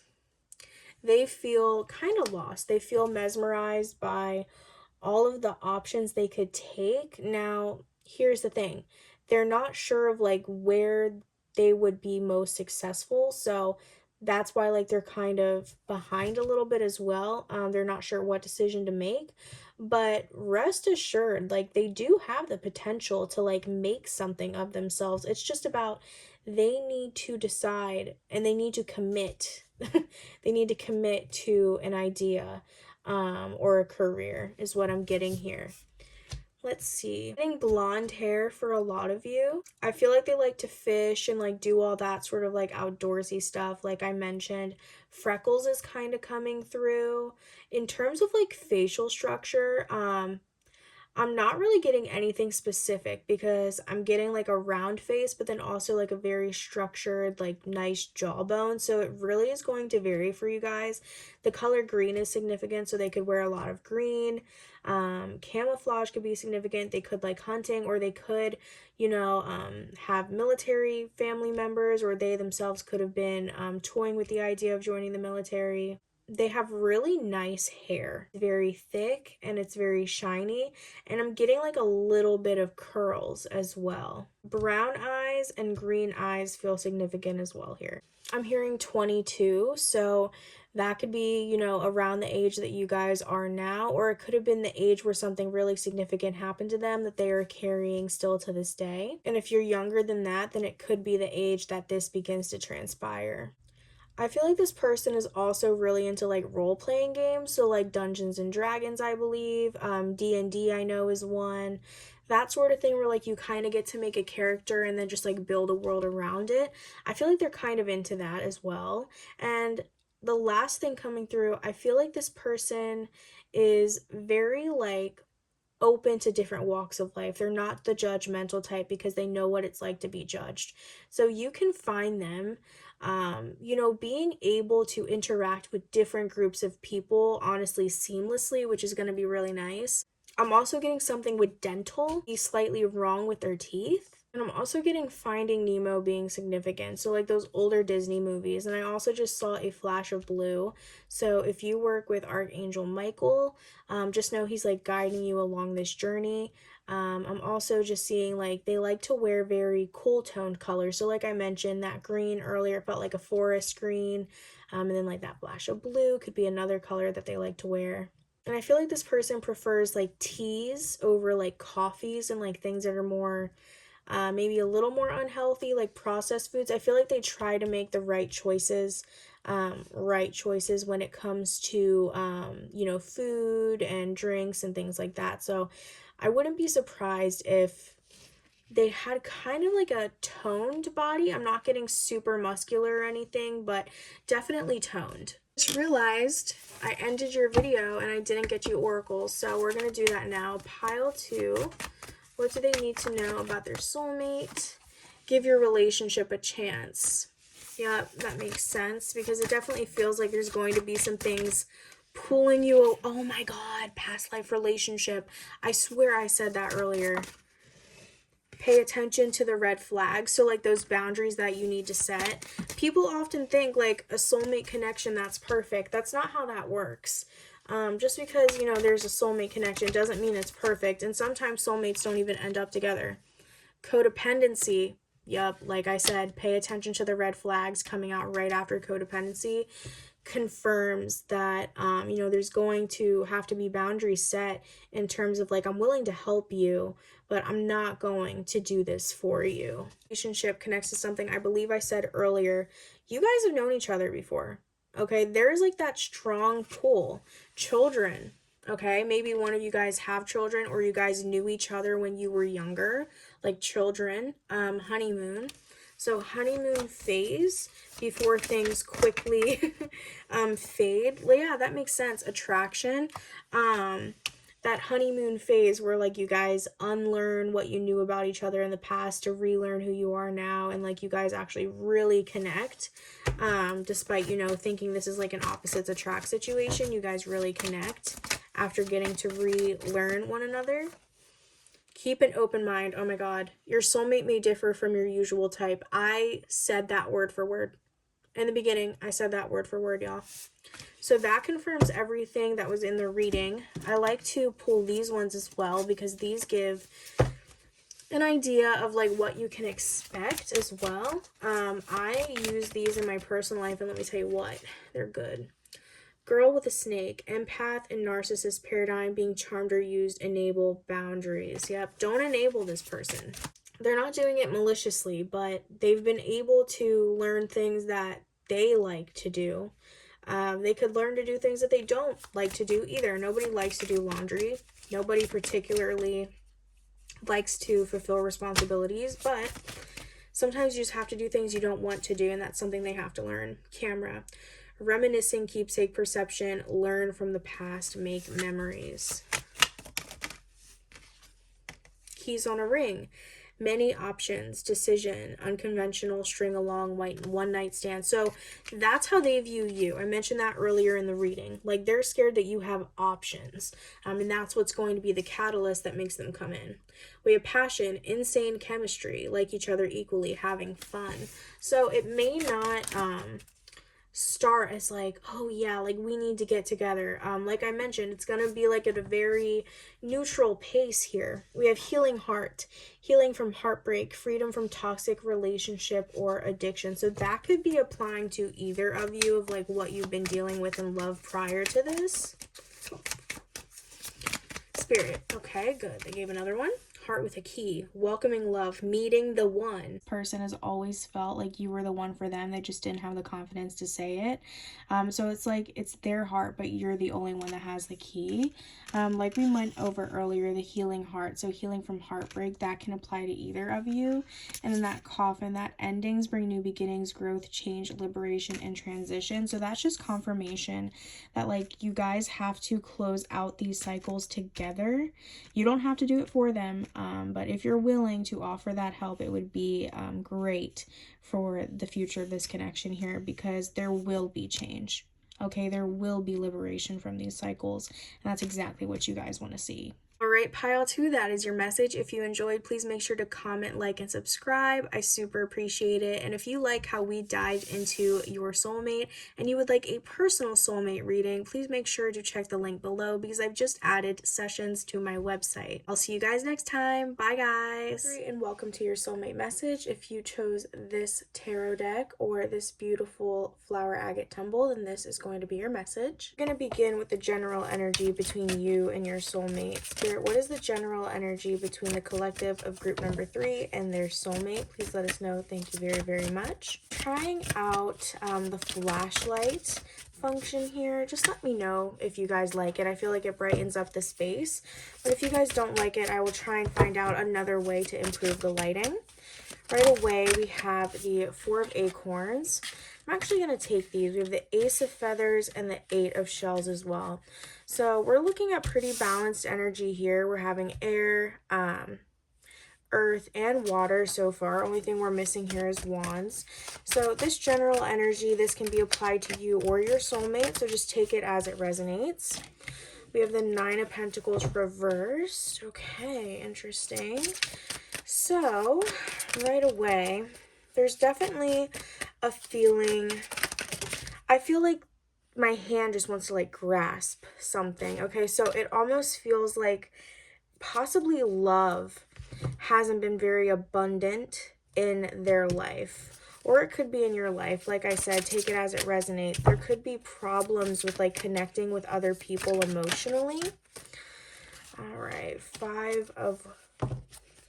they feel kind of lost. They feel mesmerized by all of the options they could take. Now, here's the thing. They're not sure of like where they would be most successful. So that's why like they're kind of behind a little bit as well. They're not sure what decision to make. But rest assured, like they do have the potential to like make something of themselves. It's just about they need to decide and they need to commit. They need to commit to an idea or a career is what I'm getting here. Let's see. Getting blonde hair for a lot of you. I feel like they like to fish and like do all that sort of like outdoorsy stuff. Like I mentioned, freckles is kind of coming through. In terms of like facial structure, I'm not really getting anything specific because I'm getting like a round face, but then also like a very structured, like nice jawbone. So it really is going to vary for you guys. The color green is significant, so they could wear a lot of green. Camouflage could be significant. They could like hunting, or they could, have military family members, or they themselves could have been toying with the idea of joining the military. They have really nice hair, very thick and it's very shiny, and I'm getting like a little bit of curls as well. Brown eyes and green eyes feel significant as well here. I'm hearing 22, so that could be, around the age that you guys are now, or it could have been the age where something really significant happened to them that they are carrying still to this day. And if you're younger than that, then it could be the age that this begins to transpire. I feel like this person is also really into like role-playing games, so like Dungeons and Dragons, I believe. D&D I know is one. That sort of thing where like you kind of get to make a character and then just like build a world around it. I feel like they're kind of into that as well. And the last thing coming through, I feel like this person is very like open to different walks of life. They're not the judgmental type because they know what it's like to be judged. So you can find them, being able to interact with different groups of people, honestly, seamlessly, which is going to be really nice. I'm also getting something with dental, be slightly wrong with their teeth. And I'm also getting Finding Nemo being significant. So, like those older Disney movies. And I also just saw a flash of blue. So, if you work with Archangel Michael, just know he's like guiding you along this journey. I'm also just seeing like they like to wear very cool toned colors. So, like I mentioned, that green earlier felt like a forest green. And then, like that flash of blue could be another color that they like to wear. And I feel like this person prefers like teas over like coffees and like things that are more maybe a little more unhealthy, like processed foods. I feel like they try to make the right choices when it comes to, food and drinks and things like that. So I wouldn't be surprised if they had kind of like a toned body. I'm not getting super muscular or anything, but definitely toned. Just realized I ended your video and I didn't get you oracles, so we're going to do that now. Pile 2. What do they need to know about their soulmate? Give your relationship a chance. Yeah, that makes sense because it definitely feels like there's going to be some things pulling you. Oh my God, past life relationship. I swear I said that earlier. Pay attention to the red flags. So like those boundaries that you need to set. People often think like a soulmate connection, that's perfect. That's not how that works. Just because, there's a soulmate connection doesn't mean it's perfect. And sometimes soulmates don't even end up together. Codependency. Yep, like I said, pay attention to the red flags coming out right after codependency confirms that, there's going to have to be boundaries set in terms of like, I'm willing to help you, but I'm not going to do this for you. Relationship connects to something I believe I said earlier. You guys have known each other before. Okay, there's like that strong pull. Children, okay, maybe one of you guys have children or you guys knew each other when you were younger, like children, honeymoon. So honeymoon phase before things quickly fade. Well, yeah, that makes sense. Attraction. That honeymoon phase where like you guys unlearn what you knew about each other in the past to relearn who you are now, and like you guys actually really connect. Despite, you know, thinking this is like an opposites attract situation, you guys really connect after getting to relearn one another. Keep an open mind. Oh my God. Your soulmate may differ from your usual type. I said that word for word. In the beginning, I said that word for word, y'all. So that confirms everything that was in the reading. I like to pull these ones as well because these give an idea of like what you can expect as well. I use these in my personal life, and let me tell you what, they're good. Girl with a snake, empath and narcissist paradigm, being charmed or used, enable boundaries. Yep, don't enable this person. They're not doing it maliciously, but they've been able to learn things that they like to do. They could learn to do things that they don't like to do either. Nobody likes to do laundry. Nobody particularly likes to fulfill responsibilities, but sometimes you just have to do things you don't want to do, and that's something they have to learn. Camera. Reminiscing, keepsake perception, learn from the past, make memories. Keys on a ring. Many options, decision, unconventional, string along, one night stand. So that's how they view you. I mentioned that earlier in the reading. Like, they're scared that you have options. And that's what's going to be the catalyst that makes them come in. We have passion, insane chemistry, like each other equally, having fun. So it may not start as like, oh yeah, like we need to get together. Like I mentioned, it's gonna be like at a very neutral pace here. We have healing heart, healing from heartbreak, freedom from toxic relationship or addiction. So that could be applying to either of you of like what you've been dealing with in love prior to this. Spirit. Okay, good. They gave another one. Heart with a key, welcoming love, meeting the one. Person has always felt like you were the one for them. They just didn't have the confidence to say it. So it's like it's their heart, but you're the only one that has the key. Like we went over earlier, the healing heart. So healing from heartbreak, that can apply to either of you. And then that coffin, that endings bring new beginnings, growth, change, liberation, and transition. So that's just confirmation that like you guys have to close out these cycles together. You don't have to do it for them. But if you're willing to offer that help, it would be great for the future of this connection here, because there will be change. Okay, there will be liberation from these cycles, and that's exactly what you guys want to see. All right, pile 2, that is your message. If you enjoyed, please make sure to comment, like, and subscribe. I super appreciate it. And if you like how we dived into your soulmate and you would like a personal soulmate reading, please make sure to check the link below because I've just added sessions to my website. I'll see you guys next time. Bye, guys. And welcome to your soulmate message. If you chose this tarot deck or this beautiful flower agate tumble, then this is going to be your message. We're going to begin with the general energy between you and your soulmate. What is the general energy between the collective of group number 3 and their soulmate? Please let us know. Thank you very, very much. Trying out the flashlight function here. Just let me know if you guys like it. I feel like it brightens up the space. But if you guys don't like it, I will try and find out another way to improve the lighting. Right away, we have the 4 of acorns. I'm actually going to take these. We have the Ace of feathers and the 8 of shells as well. So we're looking at pretty balanced energy here. We're having air, earth, and water so far. Only thing we're missing here is wands. So this general energy, this can be applied to you or your soulmate. So just take it as it resonates. We have the 9 of Pentacles reversed. Okay, interesting. So right away, there's definitely a feeling. I feel like my hand just wants to like grasp something. Okay, so it almost feels like possibly love hasn't been very abundant in their life, or it could be in your life. Like I said, take it as it resonates. There could be problems with like connecting with other people emotionally. All right, 5 of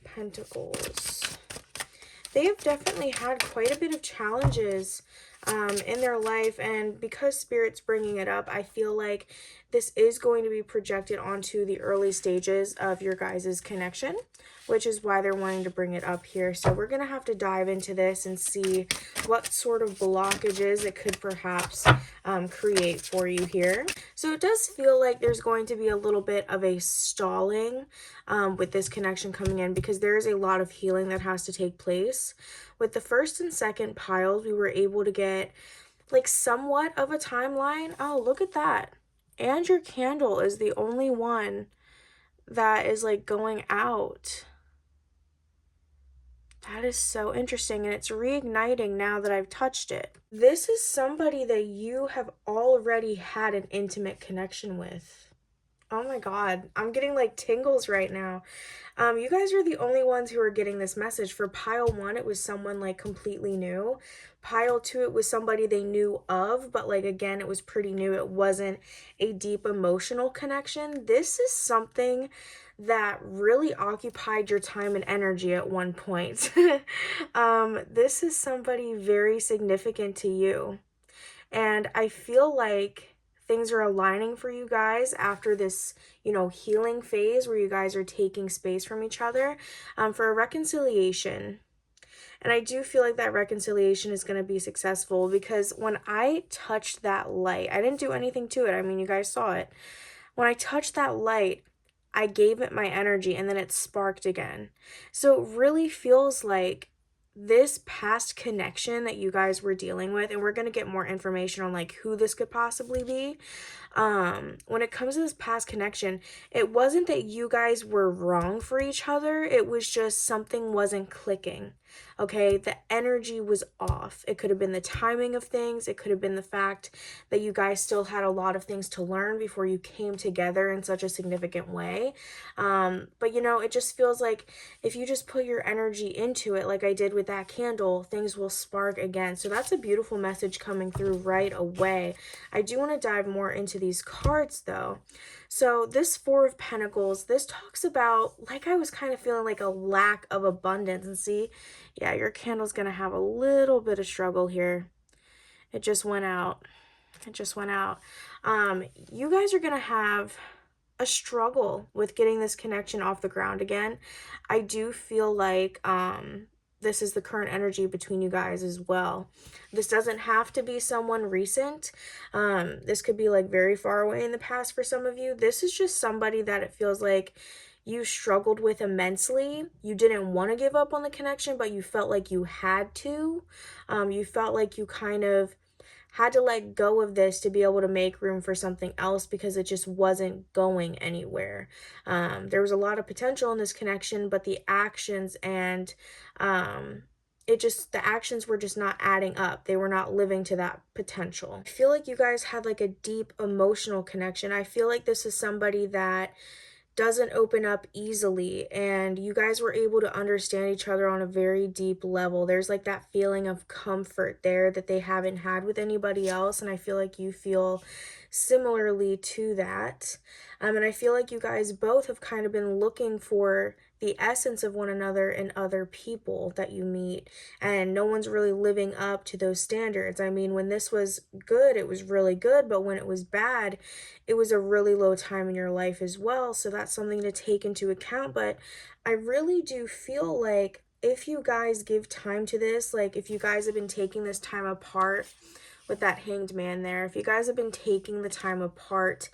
Pentacles. They have definitely had quite a bit of challenges in their life. And because Spirit's bringing it up, I feel like this is going to be projected onto the early stages of your guys' connection, which is why they're wanting to bring it up here. So we're going to have to dive into this and see what sort of blockages it could perhaps create for you here. So it does feel like there's going to be a little bit of a stalling with this connection coming in, because there is a lot of healing that has to take place. With the first and second piles, we were able to get like somewhat of a timeline. Oh, look at that. And your candle is the only one that is like going out. That is so interesting, and it's reigniting now that I've touched it. This is somebody that you have already had an intimate connection with. Oh my God, I'm getting like tingles right now. You guys are the only ones who are getting this message. For pile 1, it was someone like completely new. Pile 2, it was somebody they knew of, but like again, it was pretty new. It wasn't a deep emotional connection. This is something that really occupied your time and energy at one point. This is somebody very significant to you. And I feel like things are aligning for you guys after this, healing phase where you guys are taking space from each other for a reconciliation. And I do feel like that reconciliation is going to be successful, because when I touched that light, I didn't do anything to it. I mean, you guys saw it. When I touched that light, I gave it my energy and then it sparked again. So it really feels like this past connection that you guys were dealing with, and we're going to get more information on like who this could possibly be. When it comes to this past connection, it wasn't that you guys were wrong for each other. It was just something wasn't clicking. Okay, the energy was off. It could have been the timing of things. It could have been the fact that you guys still had a lot of things to learn before you came together in such a significant way. But it just feels like if you just put your energy into it, like I did with that candle, things will spark again. So that's a beautiful message coming through right away. I do want to dive more into these cards though. So this 4 of Pentacles, this talks about, like I was kind of feeling like a lack of abundance. And see, yeah, your candle's going to have a little bit of struggle here. It just went out. It just went out. You guys are going to have a struggle with getting this connection off the ground again. I do feel like this is the current energy between you guys as well. This doesn't have to be someone recent. This could be like very far away in the past for some of you. This is just somebody that it feels like you struggled with immensely. You didn't want to give up on the connection, but you felt like you had to. You felt like you kind of had to let go of this to be able to make room for something else, because it just wasn't going anywhere. There was a lot of potential in this connection, but the actions and the actions were just not adding up. They were not living to that potential. I feel like you guys had like a deep emotional connection. I feel like this is somebody that doesn't open up easily, and you guys were able to understand each other on a very deep level. There's like that feeling of comfort there that they haven't had with anybody else, and I feel like you feel similarly to that. And I feel like you guys both have kind of been looking for the essence of one another in other people that you meet, and no one's really living up to those standards. I mean, when this was good, it was really good, but when it was bad, it was a really low time in your life as well. So that's something to take into account. But I really do feel like if you guys give time to this, like if you guys have been taking this time apart with that Hanged Man there, if you guys have been taking the time apart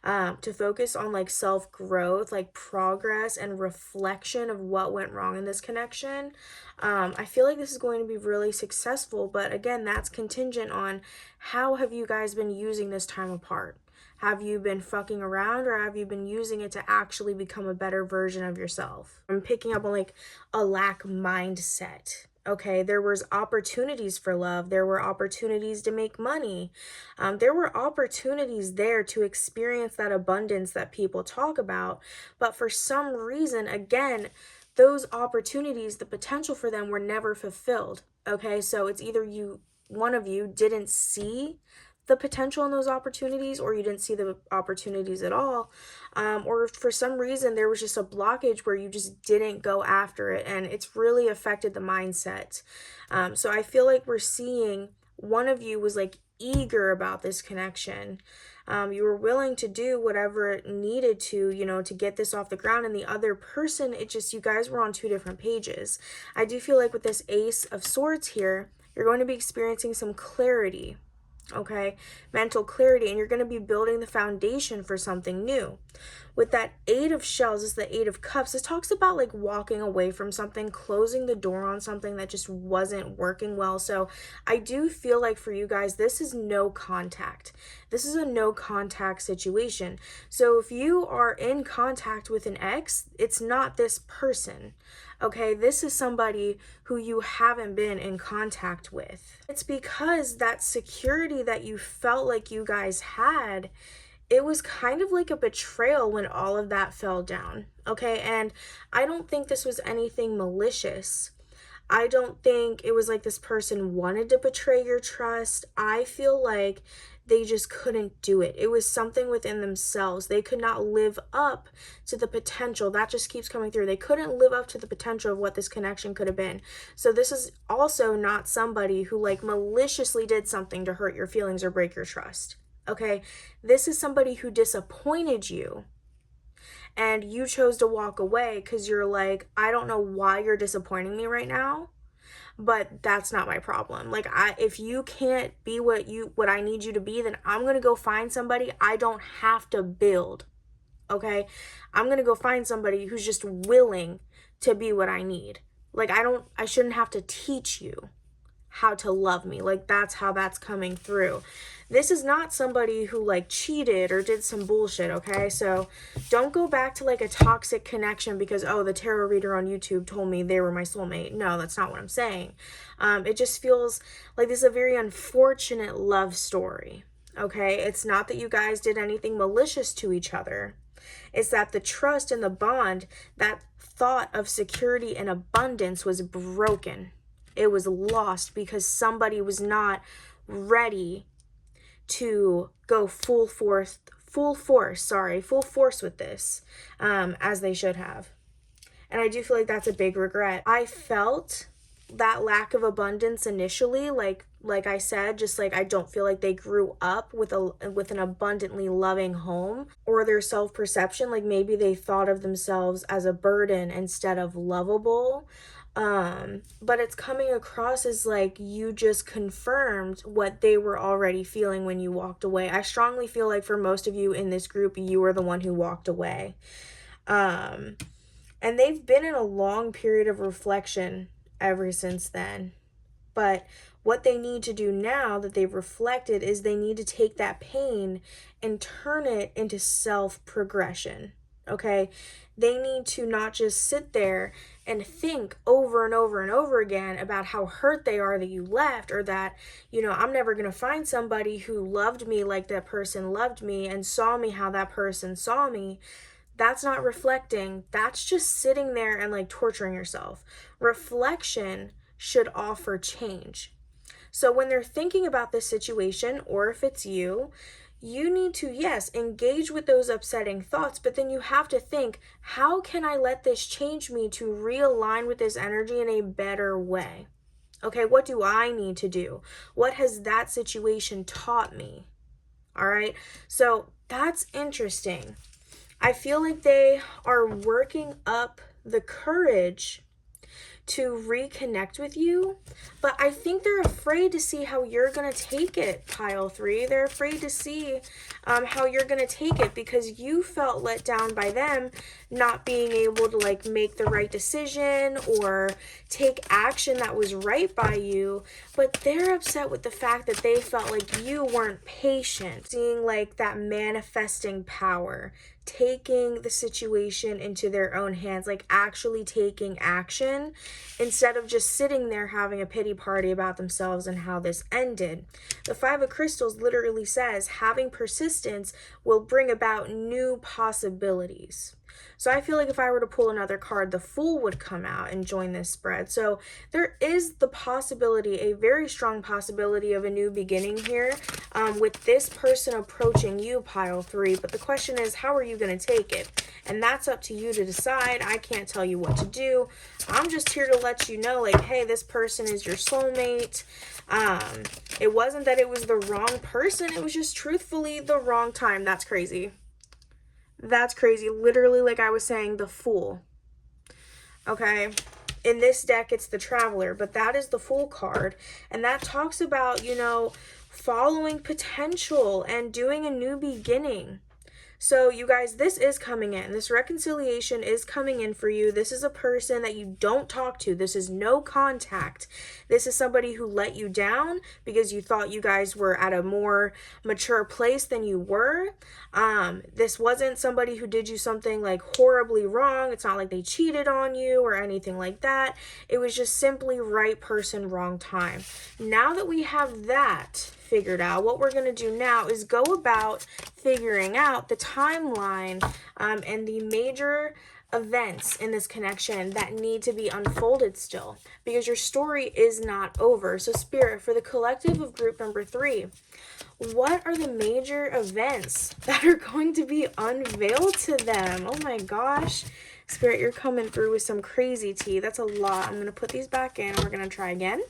to focus on like self-growth, like progress and reflection of what went wrong in this connection, I feel like this is going to be really successful. But again, that's contingent on how have you guys been using this time apart. Have you been fucking around, or have you been using it to actually become a better version of yourself? I'm picking up on like a lack mindset. Okay, there was opportunities for love. There were opportunities to make money. There were opportunities there to experience that abundance that people talk about. But for some reason, again, those opportunities, the potential for them were never fulfilled. Okay, so it's either one of you didn't see the potential in those opportunities, or you didn't see the opportunities at all, or for some reason there was just a blockage where you just didn't go after it, and it's really affected the mindset. So I feel like we're seeing one of you was like eager about this connection. You were willing to do whatever it needed to, to get this off the ground. And the other person, you guys were on two different pages. I do feel like with this Ace of Swords here, you're going to be experiencing some clarity, okay? Mental clarity, and you're going to be building the foundation for something new. With that Eight of Shells, is the Eight of Cups. This talks about like walking away from something, closing the door on something that just wasn't working well. So I do feel like for you guys, this is no contact. This is a no contact situation. So if you are in contact with an ex, it's not this person. Okay, this is somebody who you haven't been in contact with. It's because that security that you felt like you guys had, it was kind of like a betrayal when all of that fell down. Okay, and I don't think this was anything malicious. I don't think it was like this person wanted to betray your trust. I feel like they just couldn't do it. It was something within themselves. They could not live up to the potential. That just keeps coming through. They couldn't live up to the potential of what this connection could have been. So this is also not somebody who like maliciously did something to hurt your feelings or break your trust. Okay? This is somebody who disappointed you. And you chose to walk away because you're like, I don't know why you're disappointing me right now, but that's not my problem. Like, if you can't be what I need you to be, then I'm going to go find somebody. I don't have to build. Okay? I'm going to go find somebody who's just willing to be what I need. Like, I shouldn't have to teach you how to love me. Like, that's how that's coming through. This is not somebody who like cheated or did some bullshit, okay? So don't go back to like a toxic connection because, oh, the tarot reader on YouTube told me they were my soulmate. No, that's not what I'm saying. It just feels like this is a very unfortunate love story, okay? It's not that you guys did anything malicious to each other. It's that the trust and the bond, that thought of security and abundance was broken. It was lost because somebody was not ready to go full force with this, as they should have. And I do feel like that's a big regret. I felt that lack of abundance initially, like I said, just like I don't feel like they grew up with an abundantly loving home, or their self-perception, like maybe they thought of themselves as a burden instead of lovable. But it's coming across as like you just confirmed what they were already feeling when you walked away. I strongly feel like for most of you in this group, you were the one who walked away. And they've been in a long period of reflection ever since then. But what they need to do now that they've reflected is they need to take that pain and turn it into self-progression. Okay? They need to not just sit there and think over and over and over again about how hurt they are that you left, or that, I'm never going to find somebody who loved me like that person loved me and saw me how that person saw me. That's not reflecting. That's just sitting there and like torturing yourself. Reflection should offer change. So when they're thinking about this situation, or if it's you need to, yes, engage with those upsetting thoughts, but then you have to think, how can I let this change me to realign with this energy in a better way? Okay, what do I need to do? What has that situation taught me? All right, so that's interesting. I feel like they are working up the courage to reconnect with you, but I think they're afraid to see how you're going to take it, pile 3. They're afraid to see how you're going to take it because you felt let down by them not being able to like make the right decision or take action that was right by you, but they're upset with the fact that they felt like you weren't patient, seeing like that manifesting power, taking the situation into their own hands, like actually taking action instead of just sitting there having a pity party about themselves and how this ended. The Five of Crystals literally says having persistence will bring about new possibilities. So I feel like if I were to pull another card, the Fool would come out and join this spread. So there is the possibility, a very strong possibility of a new beginning here with this person approaching you, pile 3. But the question is, how are you going to take it? And that's up to you to decide. I can't tell you what to do. I'm just here to let you know, like, hey, this person is your soulmate. It wasn't that it was the wrong person. It was just truthfully the wrong time. That's crazy. That's crazy. Literally, like I was saying, the Fool. Okay. In this deck, it's the Traveler, but that is the Fool card. And that talks about, you know, following potential and doing a new beginning. So you guys, this is coming in. This reconciliation is coming in for you. This is a person that you don't talk to. This is no contact. This is somebody who let you down because you thought you guys were at a more mature place than you were. This wasn't somebody who did you something like horribly wrong. It's not like they cheated on you or anything like that. It was just simply right person, wrong time. Now that we have that figured out, what we're going to do now is go about figuring out the timeline and the major events in this connection that need to be unfolded still, because your story is not over. So Spirit, for the collective of group number 3, what are the major events that are going to be unveiled to them? Oh my gosh. Spirit, you're coming through with some crazy tea. That's a lot. I'm going to put these back in and we're going to try again.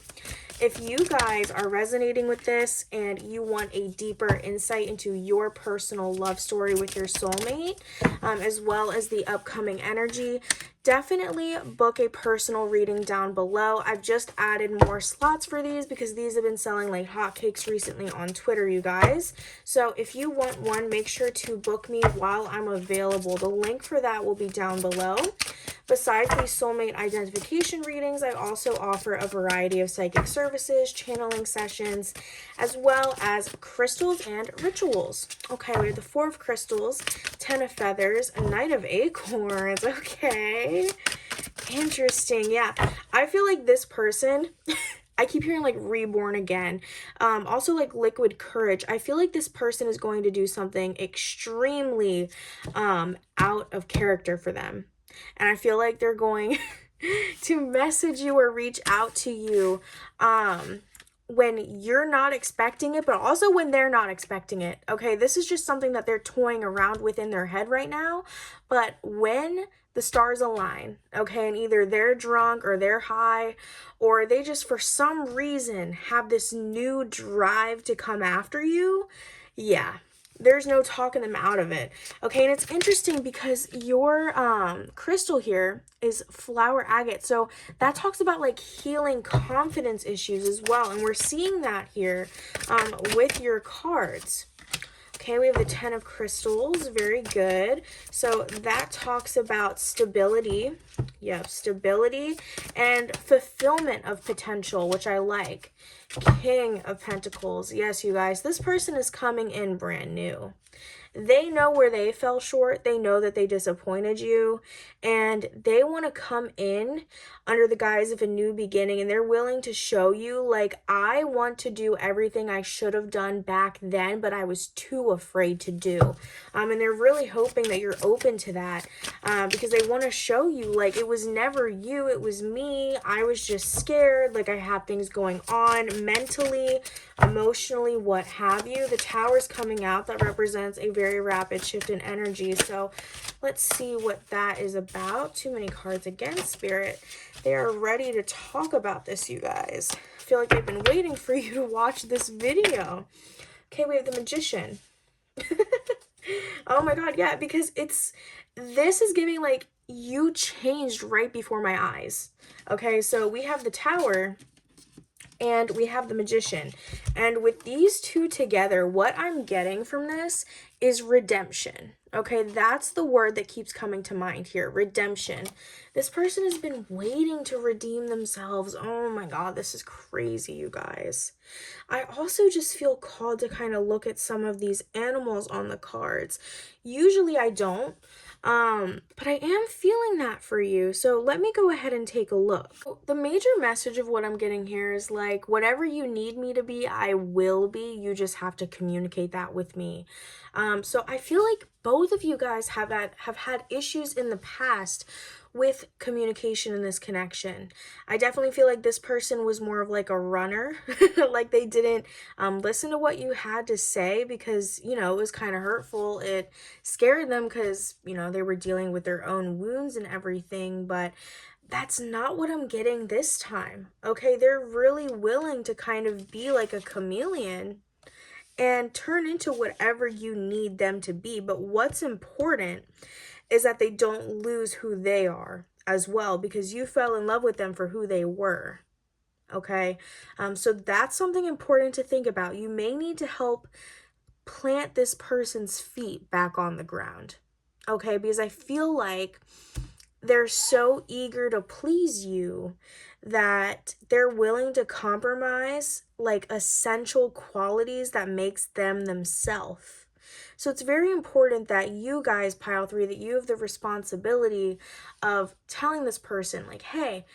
If you guys are resonating with this and you want a deeper insight into your personal love story with your soulmate, as well as the upcoming energy, definitely book a personal reading down below. I've just added more slots for these because these have been selling like hotcakes recently on Twitter, you guys. So if you want one, make sure to book me while I'm available. The link for that will be down below. Besides these soulmate identification readings, I also offer a variety of psychic services, channeling sessions, as well as crystals and rituals. Okay, we have the 4 of crystals, 10 of feathers, a knight of acorns. Okay, interesting. Yeah, I feel like this person... I keep hearing like reborn again. Also like liquid courage. I feel like this person is going to do something extremely out of character for them. And I feel like they're going to message you or reach out to you when you're not expecting it, but also when they're not expecting it. Okay, this is just something that they're toying around with in their head right now. But when the stars align, okay, and either they're drunk or they're high, or they just for some reason have this new drive to come after you, yeah, there's no talking them out of it. Okay, and it's interesting because your crystal here is flower agate. So that talks about like healing confidence issues as well. And we're seeing that here with your cards. Okay, we have the 10 of crystals. Very good. So that talks about stability. Yep, stability and fulfillment of potential, which I like. King of Pentacles. Yes, you guys, this person is coming in brand new. They know where they fell short. They know that they disappointed you, and they want to come in under the guise of a new beginning, and they're willing to show you, like, I want to do everything I should have done back then, but I was too afraid to do. And they're really hoping that you're open to that because they want to show you, like, it was never you, it was me. I was just scared. Like, I have things going on mentally, emotionally, what have you. The Tower's coming out. That represents a very rapid shift in energy. So let's see what that is about. Too many cards again, Spirit. They are ready to talk about this, you guys. I feel like they've been waiting for you to watch this video. Okay, we have the Magician. Oh my god, yeah, because this is giving like you changed right before my eyes. Okay, so we have the Tower and we have the Magician. And with these two together, what I'm getting from this is redemption. Okay, that's the word that keeps coming to mind here, redemption. This person has been waiting to redeem themselves. Oh my god, this is crazy, you guys. I also just feel called to kind of look at some of these animals on the cards. Usually I don't. But I am feeling that for you. So let me go ahead and take a look. The major message of what I'm getting here is like, whatever you need me to be, I will be. You just have to communicate that with me. So I feel like both of you guys have had issues in the past with communication in this connection. I definitely feel like this person was more of like a runner, like they didn't listen to what you had to say because, you know, it was kind of hurtful. It scared them because, you know, they were dealing with their own wounds and everything, but that's not what I'm getting this time. Okay, they're really willing to kind of be like a chameleon and turn into whatever you need them to be. But what's important is that they don't lose who they are as well, because you fell in love with them for who they were. Okay, so that's something important to think about. You may need to help plant this person's feet back on the ground. Okay, because I feel like they're so eager to please you that they're willing to compromise like essential qualities that makes them themselves. So it's very important that you guys, pile 3, that you have the responsibility of telling this person like, hey,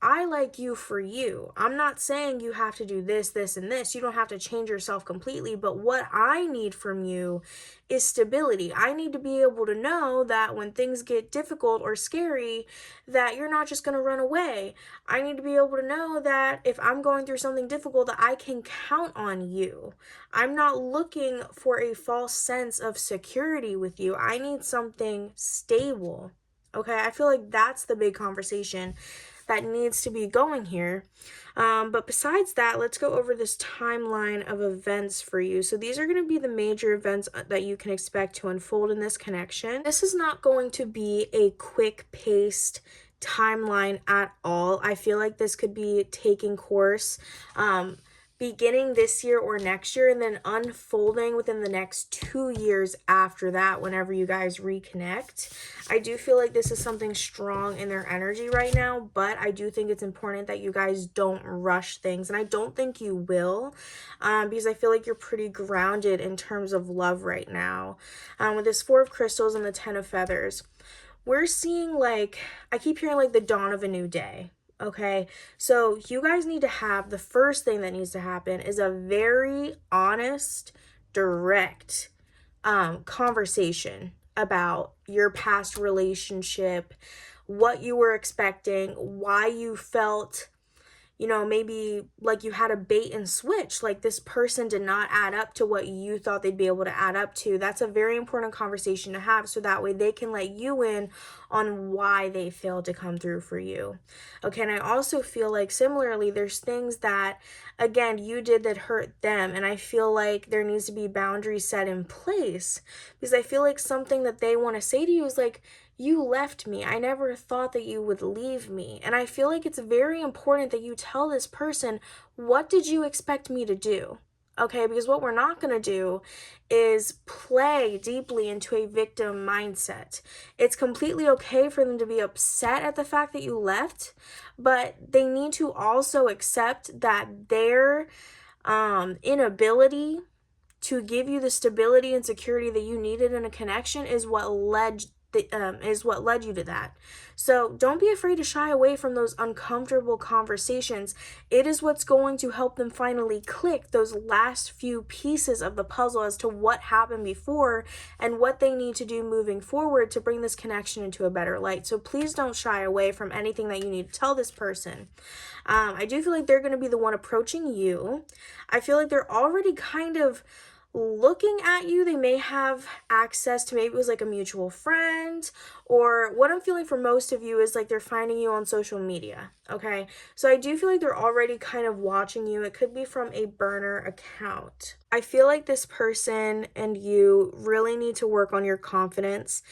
I like you for you. I'm not saying you have to do this, this, and this. You don't have to change yourself completely. But what I need from you is stability. I need to be able to know that when things get difficult or scary, that you're not just going to run away. I need to be able to know that if I'm going through something difficult, that I can count on you. I'm not looking for a false sense of security with you. I need something stable. Okay, I feel like that's the big conversation that needs to be going here. But besides that, let's go over this timeline of events for you. So these are going to be the major events that you can expect to unfold in this connection. This is not going to be a quick-paced timeline at all. I feel like this could be taking course beginning this year or next year, and then unfolding within the next 2 years after that whenever you guys reconnect. I do feel like this is something strong in their energy right now, but I do think it's important that you guys don't rush things, and I don't think you will, because I feel like you're pretty grounded in terms of love right now. With this 4 of crystals and the 10 of feathers, we're seeing like, I keep hearing like the dawn of a new day. Okay, so you guys need to have, the first thing that needs to happen is a very honest, direct conversation about your past relationship, what you were expecting, why you felt, you know, maybe like you had a bait and switch, like this person did not add up to what you thought they'd be able to add up to. That's a very important conversation to have, so that way they can let you in on why they failed to come through for you. Okay, and I also feel like similarly, there's things that, again, you did that hurt them, and I feel like there needs to be boundaries set in place, because I feel like something that they want to say to you is like, you left me. I never thought that you would leave me. And I feel like it's very important that you tell this person, what did you expect me to do? Okay, because what we're not going to do is play deeply into a victim mindset. It's completely okay for them to be upset at the fact that you left, but they need to also accept that their inability to give you the stability and security that you needed in a connection is what led you to that. So don't be afraid to shy away from those uncomfortable conversations. It is what's going to help them finally click those last few pieces of the puzzle as to what happened before and what they need to do moving forward to bring this connection into a better light. So please don't shy away from anything that you need to tell this person. I do feel like they're going to be the one approaching you. I feel like they're already kind of looking at you. They may have access to, maybe it was like a mutual friend, or what I'm feeling for most of you is like they're finding you on social media. Okay, so I do feel like they're already kind of watching you. It could be from a burner account. I feel like this person and you really need to work on your confidence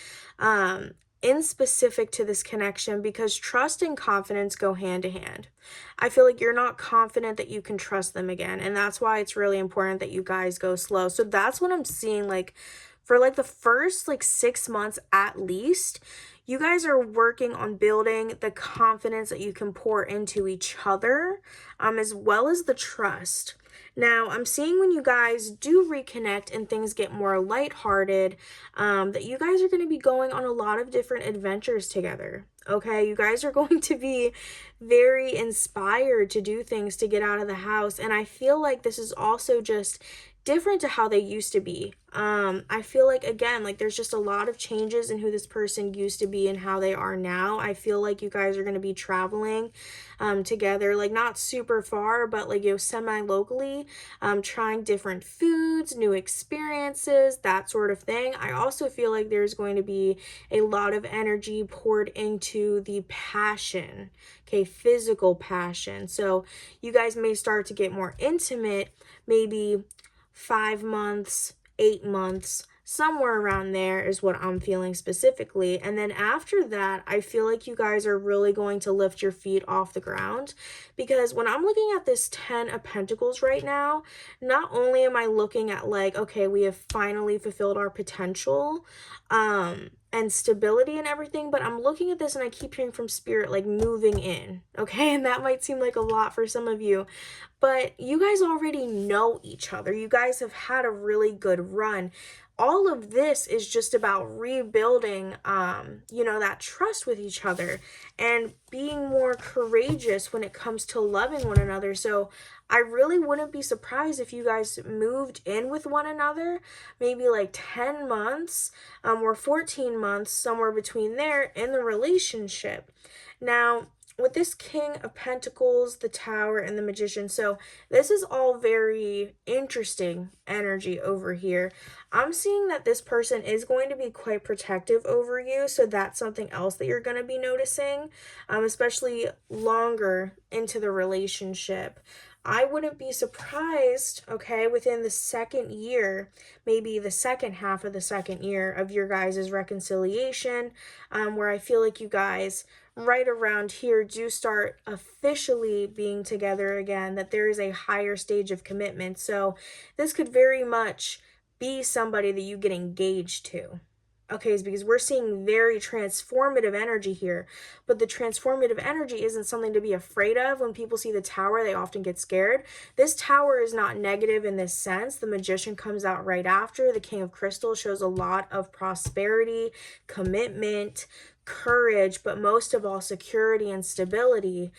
in specific to this connection, because trust and confidence go hand to hand. I feel like you're not confident that you can trust them again, and that's why it's really important that you guys go slow. So that's what I'm seeing, like for like the first like 6 months at least, you guys are working on building the confidence that you can pour into each other, as well as the trust. Now, I'm seeing when you guys do reconnect and things get more lighthearted, that you guys are going to be going on a lot of different adventures together. Okay, you guys are going to be very inspired to do things to get out of the house. And I feel like this is also just different to how they used to be. I feel like, again, like there's just a lot of changes in who this person used to be and how they are now. I feel like you guys are going to be traveling together, like not super far, but like, you know, semi-locally, trying different foods, new experiences, that sort of thing. I also feel like there's going to be a lot of energy poured into the passion, okay, physical passion. So you guys may start to get more intimate, maybe 5 months, 8 months, somewhere around there is what I'm feeling specifically. And then after that, I feel like you guys are really going to lift your feet off the ground, because when I'm looking at this 10 of Pentacles right now, not only am I looking at like, okay, we have finally fulfilled our potential, and stability and everything, but I'm looking at this and I keep hearing from Spirit like moving in, okay? And that might seem like a lot for some of you, but you guys already know each other. You guys have had a really good run. All of this is just about rebuilding, you know, that trust with each other and being more courageous when it comes to loving one another. So I really wouldn't be surprised if you guys moved in with one another, maybe like 10 months, or 14 months, somewhere between there in the relationship. Now, with this King of Pentacles, the Tower, and the Magician, so this is all very interesting energy over here. I'm seeing that this person is going to be quite protective over you, so that's something else that you're going to be noticing, especially longer into the relationship. I wouldn't be surprised, okay, within the second year, maybe the second half of the second year of your guys' reconciliation, where I feel like you guys right around here do start officially being together again, that there is a higher stage of commitment. So this could very much be somebody that you get engaged to. Okay, is because we're seeing very transformative energy here, but the transformative energy isn't something to be afraid of. When people see the Tower, they often get scared. This Tower is not negative in this sense. The Magician comes out right after. The King of Crystals shows a lot of prosperity, commitment, courage, but most of all, security and stability.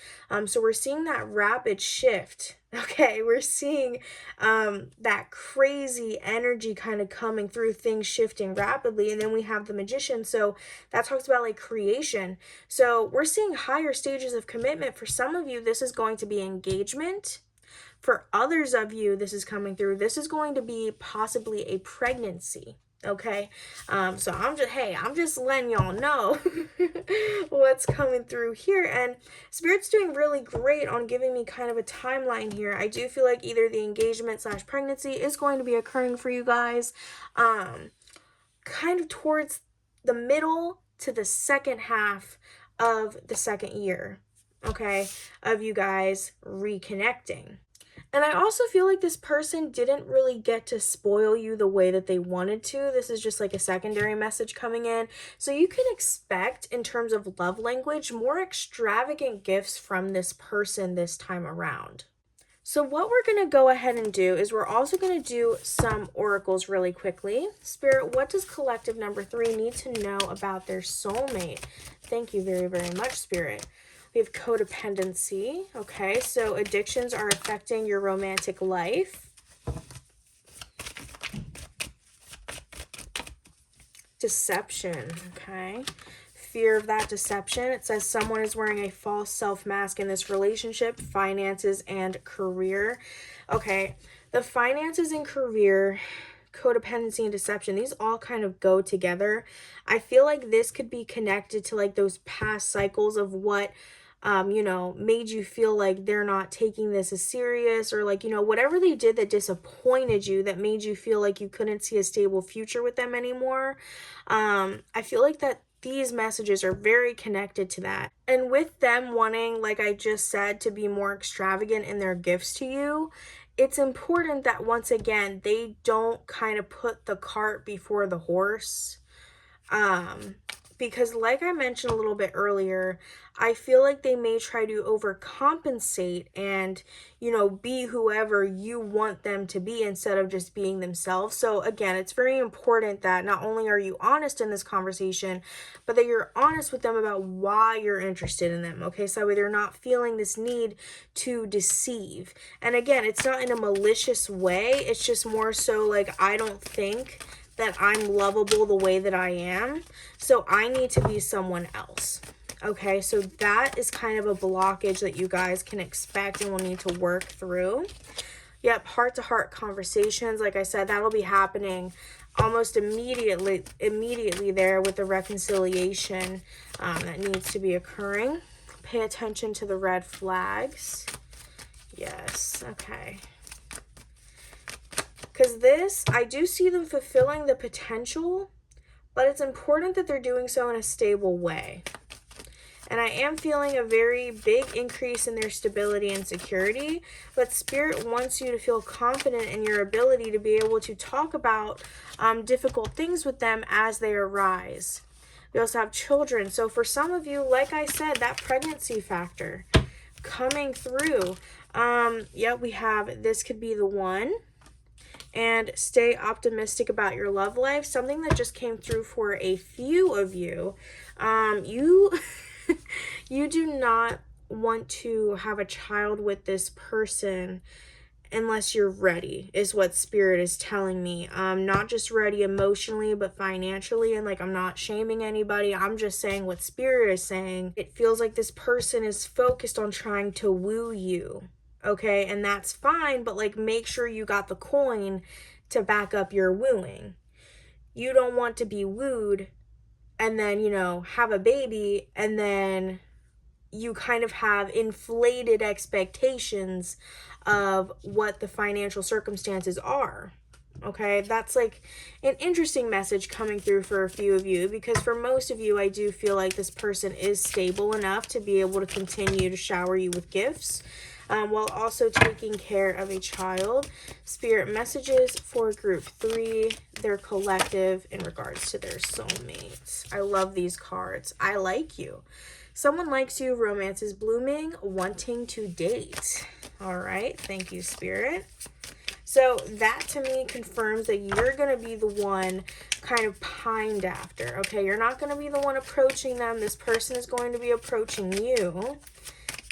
So we're seeing that rapid shift. Okay, we're seeing that crazy energy kind of coming through, things shifting rapidly. And then we have the Magician. So that talks about like creation. So we're seeing higher stages of commitment. For some of you, this is going to be engagement. For others of you, this is coming through. This is going to be possibly a pregnancy. Okay, so I'm just letting y'all know what's coming through here. And Spirit's doing really great on giving me kind of a timeline here. I do feel like either the engagement / pregnancy is going to be occurring for you guys, kind of towards the middle to the second half of the second year, okay, of you guys reconnecting. And I also feel like this person didn't really get to spoil you the way that they wanted to. This is just like a secondary message coming in. So you can expect, in terms of love language, more extravagant gifts from this person this time around. So what we're going to go ahead and do is we're also going to do some oracles really quickly. Spirit, what does collective number 3 need to know about their soulmate? Thank you very, very much, Spirit. We have codependency. Okay, so addictions are affecting your romantic life. Deception. Okay. Fear of that deception. It says someone is wearing a false self-mask in this relationship, finances, and career. Okay, the finances and career, codependency and deception, these all kind of go together. I feel like this could be connected to like those past cycles of what you know, made you feel like they're not taking this as serious, or like, you know, whatever they did that disappointed you, that made you feel like you couldn't see a stable future with them anymore. I feel like that these messages are very connected to that. And with them wanting, like I just said, to be more extravagant in their gifts to you, it's important that once again, they don't kind of put the cart before the horse. because like I mentioned a little bit earlier, I feel like they may try to overcompensate and, you know, be whoever you want them to be instead of just being themselves. So again, it's very important that not only are you honest in this conversation, but that you're honest with them about why you're interested in them, okay? So that way they're not feeling this need to deceive. And again, it's not in a malicious way. It's just more so like, I don't think that I'm lovable the way that I am, so I need to be someone else. Okay, so that is kind of a blockage that you guys can expect and will need to work through. Yep, heart-to-heart conversations, like I said, that'll be happening almost immediately there with the reconciliation that needs to be occurring. Pay attention to the red flags. Yes, okay. Because this, I do see them fulfilling the potential, but it's important that they're doing so in a stable way. And I am feeling a very big increase in their stability and security, but Spirit wants you to feel confident in your ability to be able to talk about difficult things with them as they arise. We also have children. So for some of you, like I said, that pregnancy factor coming through. Yeah, we have, this could be the one. And stay optimistic about your love life. Something that just came through for a few of you. You do not want to have a child with this person unless you're ready, is what Spirit is telling me. Not just ready emotionally, but financially. And like, I'm not shaming anybody. I'm just saying what Spirit is saying. It feels like this person is focused on trying to woo you. Okay, and that's fine, but like, make sure you got the coin to back up your wooing. You don't want to be wooed and then, you know, have a baby and then you kind of have inflated expectations of what the financial circumstances are. Okay, that's like an interesting message coming through for a few of you, because for most of you, I do feel like this person is stable enough to be able to continue to shower you with gifts. While also taking care of a child. Spirit messages for group 3, their collective in regards to their soulmates. I love these cards. I like you. Someone likes you, romance is blooming, wanting to date. All right, thank you, Spirit. So that to me confirms that you're going to be the one kind of pined after, okay? You're not going to be the one approaching them. This person is going to be approaching you.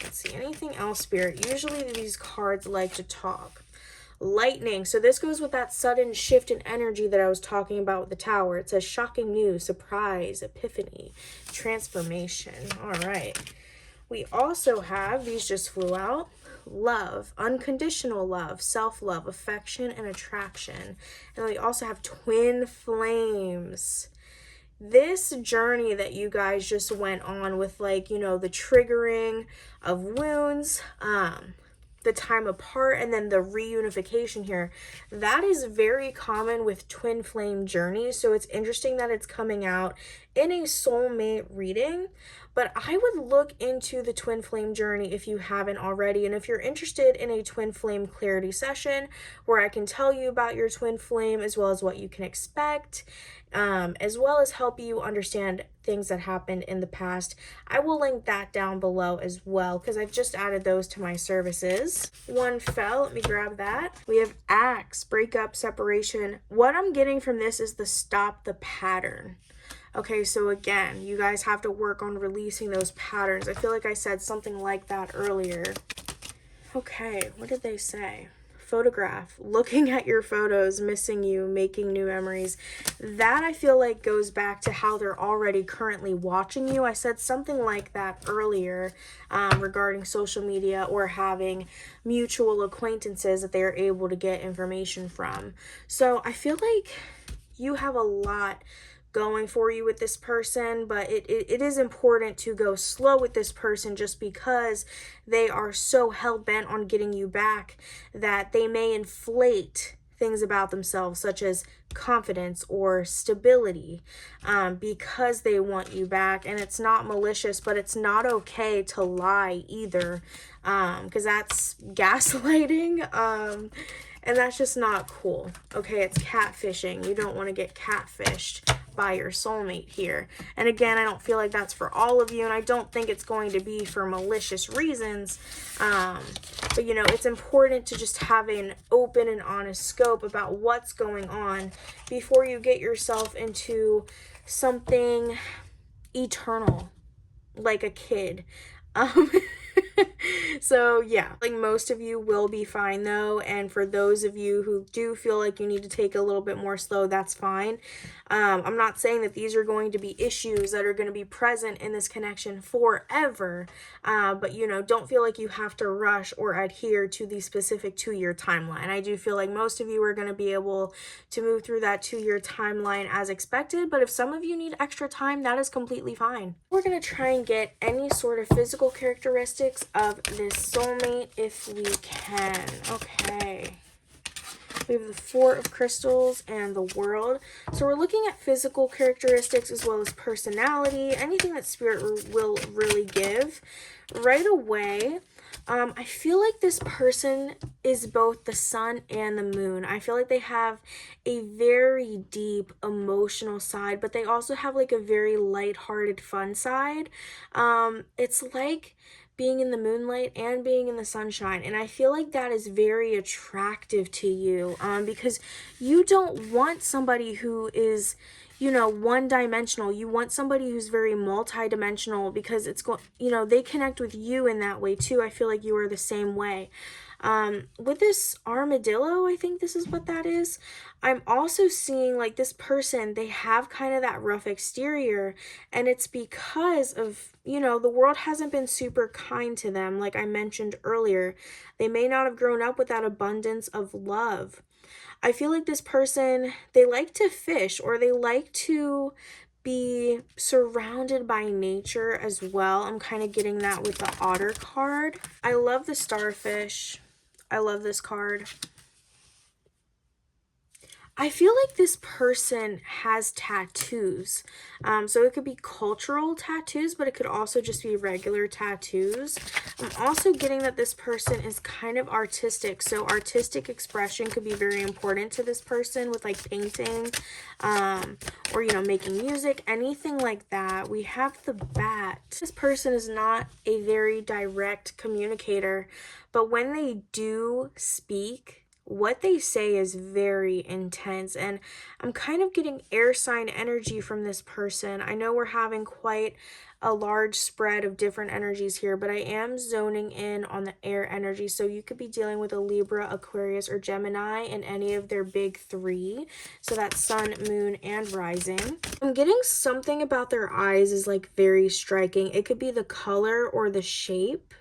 Let's see, anything else, Spirit? Usually these cards like to talk. Lightning. So this goes with that sudden shift in energy that I was talking about with the Tower. It says shocking news, surprise, epiphany, transformation. All right. We also have, these just flew out, love, unconditional love, self-love, affection, and attraction. And we also have twin flames. This journey that you guys just went on with, like, you know, the triggering of wounds, the time apart, and then the reunification here, that is very common with twin flame journeys. So it's interesting that it's coming out in a soulmate reading, but I would look into the twin flame journey if you haven't already. And if you're interested in a twin flame clarity session where I can tell you about your twin flame as well as what you can expect, as well as help you understand things that happened in the past, I will link that down below as well, because I've just added those to my services. One fell, let me grab that. We have Axe, breakup, separation. What I'm getting from this is the stop the pattern. Okay, so again, you guys have to work on releasing those patterns. I feel like I said something like that earlier. Okay, what did they say? Photograph, looking at your photos, missing you, making new memories. That I feel like goes back to how they're already currently watching you. I said something like that earlier regarding social media or having mutual acquaintances that they are able to get information from. So I feel like you have a lot going for you with this person, but it is important to go slow with this person just because they are so hell-bent on getting you back that they may inflate things about themselves such as confidence or stability because they want you back. And it's not malicious, but it's not okay to lie either, because that's gaslighting, and that's just not cool. Okay, it's catfishing. You don't want to get catfished by your soulmate here. And again, I don't feel like that's for all of you, and I don't think it's going to be for malicious reasons. But you know, it's important to just have an open and honest scope about what's going on before you get yourself into something eternal, like a kid. Um, so yeah, like most of you will be fine though, and for those of you who do feel like you need to take a little bit more slow, that's fine. I'm not saying that these are going to be issues that are going to be present in this connection forever, but you know, don't feel like you have to rush or adhere to the specific 2-year timeline. I do feel like most of you are going to be able to move through that 2-year timeline as expected, but if some of you need extra time, that is completely fine. We're going to try and get any sort of physical characteristics of this soulmate if we can. Okay. We have the Four of Crystals and the World. So we're looking at physical characteristics as well as personality, anything that Spirit will really give. Right away, I feel like this person is both the sun and the moon. I feel like they have a very deep emotional side, but they also have like a very lighthearted, fun side. It's like being in the moonlight and being in the sunshine, and I feel like that is very attractive to you, because you don't want somebody who is, you know, one-dimensional. You want somebody who's very multi-dimensional, because it's going, you know, they connect with you in that way too. I feel like you are the same way. With this armadillo, I think this is what that is. I'm also seeing like this person, they have kind of that rough exterior, and it's because of, you know, the world hasn't been super kind to them. Like I mentioned earlier, they may not have grown up with that abundance of love. I feel like this person, they like to fish, or they like to be surrounded by nature as well. I'm kind of getting that with the otter card. I love the starfish. I love this card. I feel like this person has tattoos. So it could be cultural tattoos, but it could also just be regular tattoos. I'm also getting that this person is kind of artistic. So artistic expression could be very important to this person with like painting, or, you know, making music, anything like that. We have the bat. This person is not a very direct communicator, but when they do speak, what they say is very intense, and I'm kind of getting air sign energy from this person. I know we're having quite a large spread of different energies here, but I am zoning in on the air energy. So you could be dealing with a Libra, Aquarius, or Gemini in any of their big 3. So that's sun, moon, and rising. I'm getting something about their eyes is like very striking. It could be the color or the shape.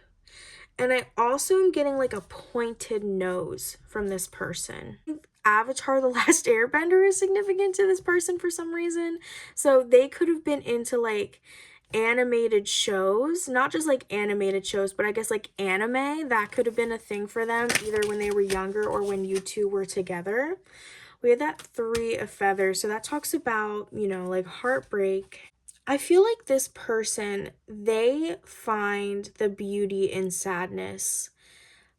And I also am getting like a pointed nose from this person. Avatar: The Last Airbender is significant to this person for some reason. So they could have been into like animated shows, not just like animated shows, but I guess like anime. That could have been a thing for them, either when they were younger or when you two were together. We had that 3 of feathers. So that talks about, you know, like heartbreak. I feel like this person, they find the beauty in sadness.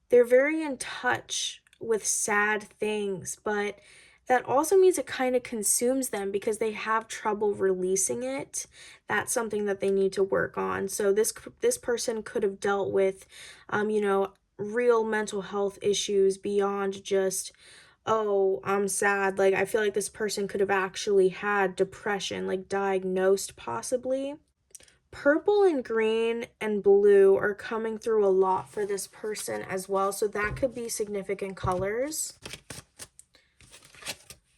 They're very in touch with sad things, but that also means it kind of consumes them because they have trouble releasing it. That's something that they need to work on. So this person could have dealt with, you know, real mental health issues beyond just, oh, I'm sad. Like, I feel like this person could have actually had depression, like diagnosed possibly. Purple and green and blue are coming through a lot for this person as well. So that could be significant colors.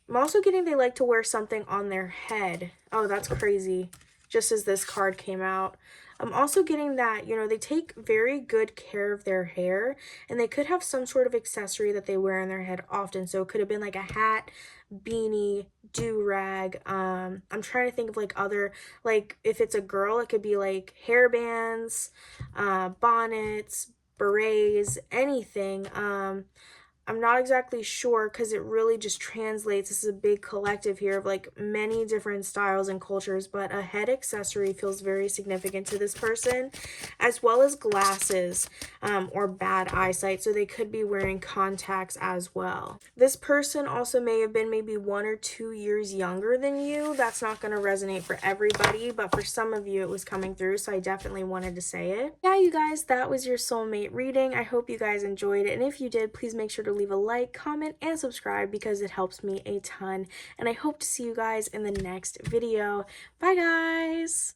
I'm also getting they like to wear something on their head. Oh, that's crazy. Just as this card came out. I'm also getting that, you know, they take very good care of their hair, and they could have some sort of accessory that they wear on their head often. So it could have been like a hat, beanie, do-rag. I'm trying to think of like other, like if it's a girl, it could be like hair bands, bonnets, berets, anything. I'm not exactly sure because it really just translates. This is a big collective here of like many different styles and cultures, but a head accessory feels very significant to this person, as well as glasses or bad eyesight. So they could be wearing contacts as well. This person also may have been maybe 1 or 2 years younger than you. That's not going to resonate for everybody, but for some of you it was coming through, so I definitely wanted to say it. Yeah, you guys, that was your soulmate reading. I hope you guys enjoyed it, and if you did, please make sure to leave a like, comment, and subscribe because it helps me a ton, and I hope to see you guys in the next video. Bye, guys!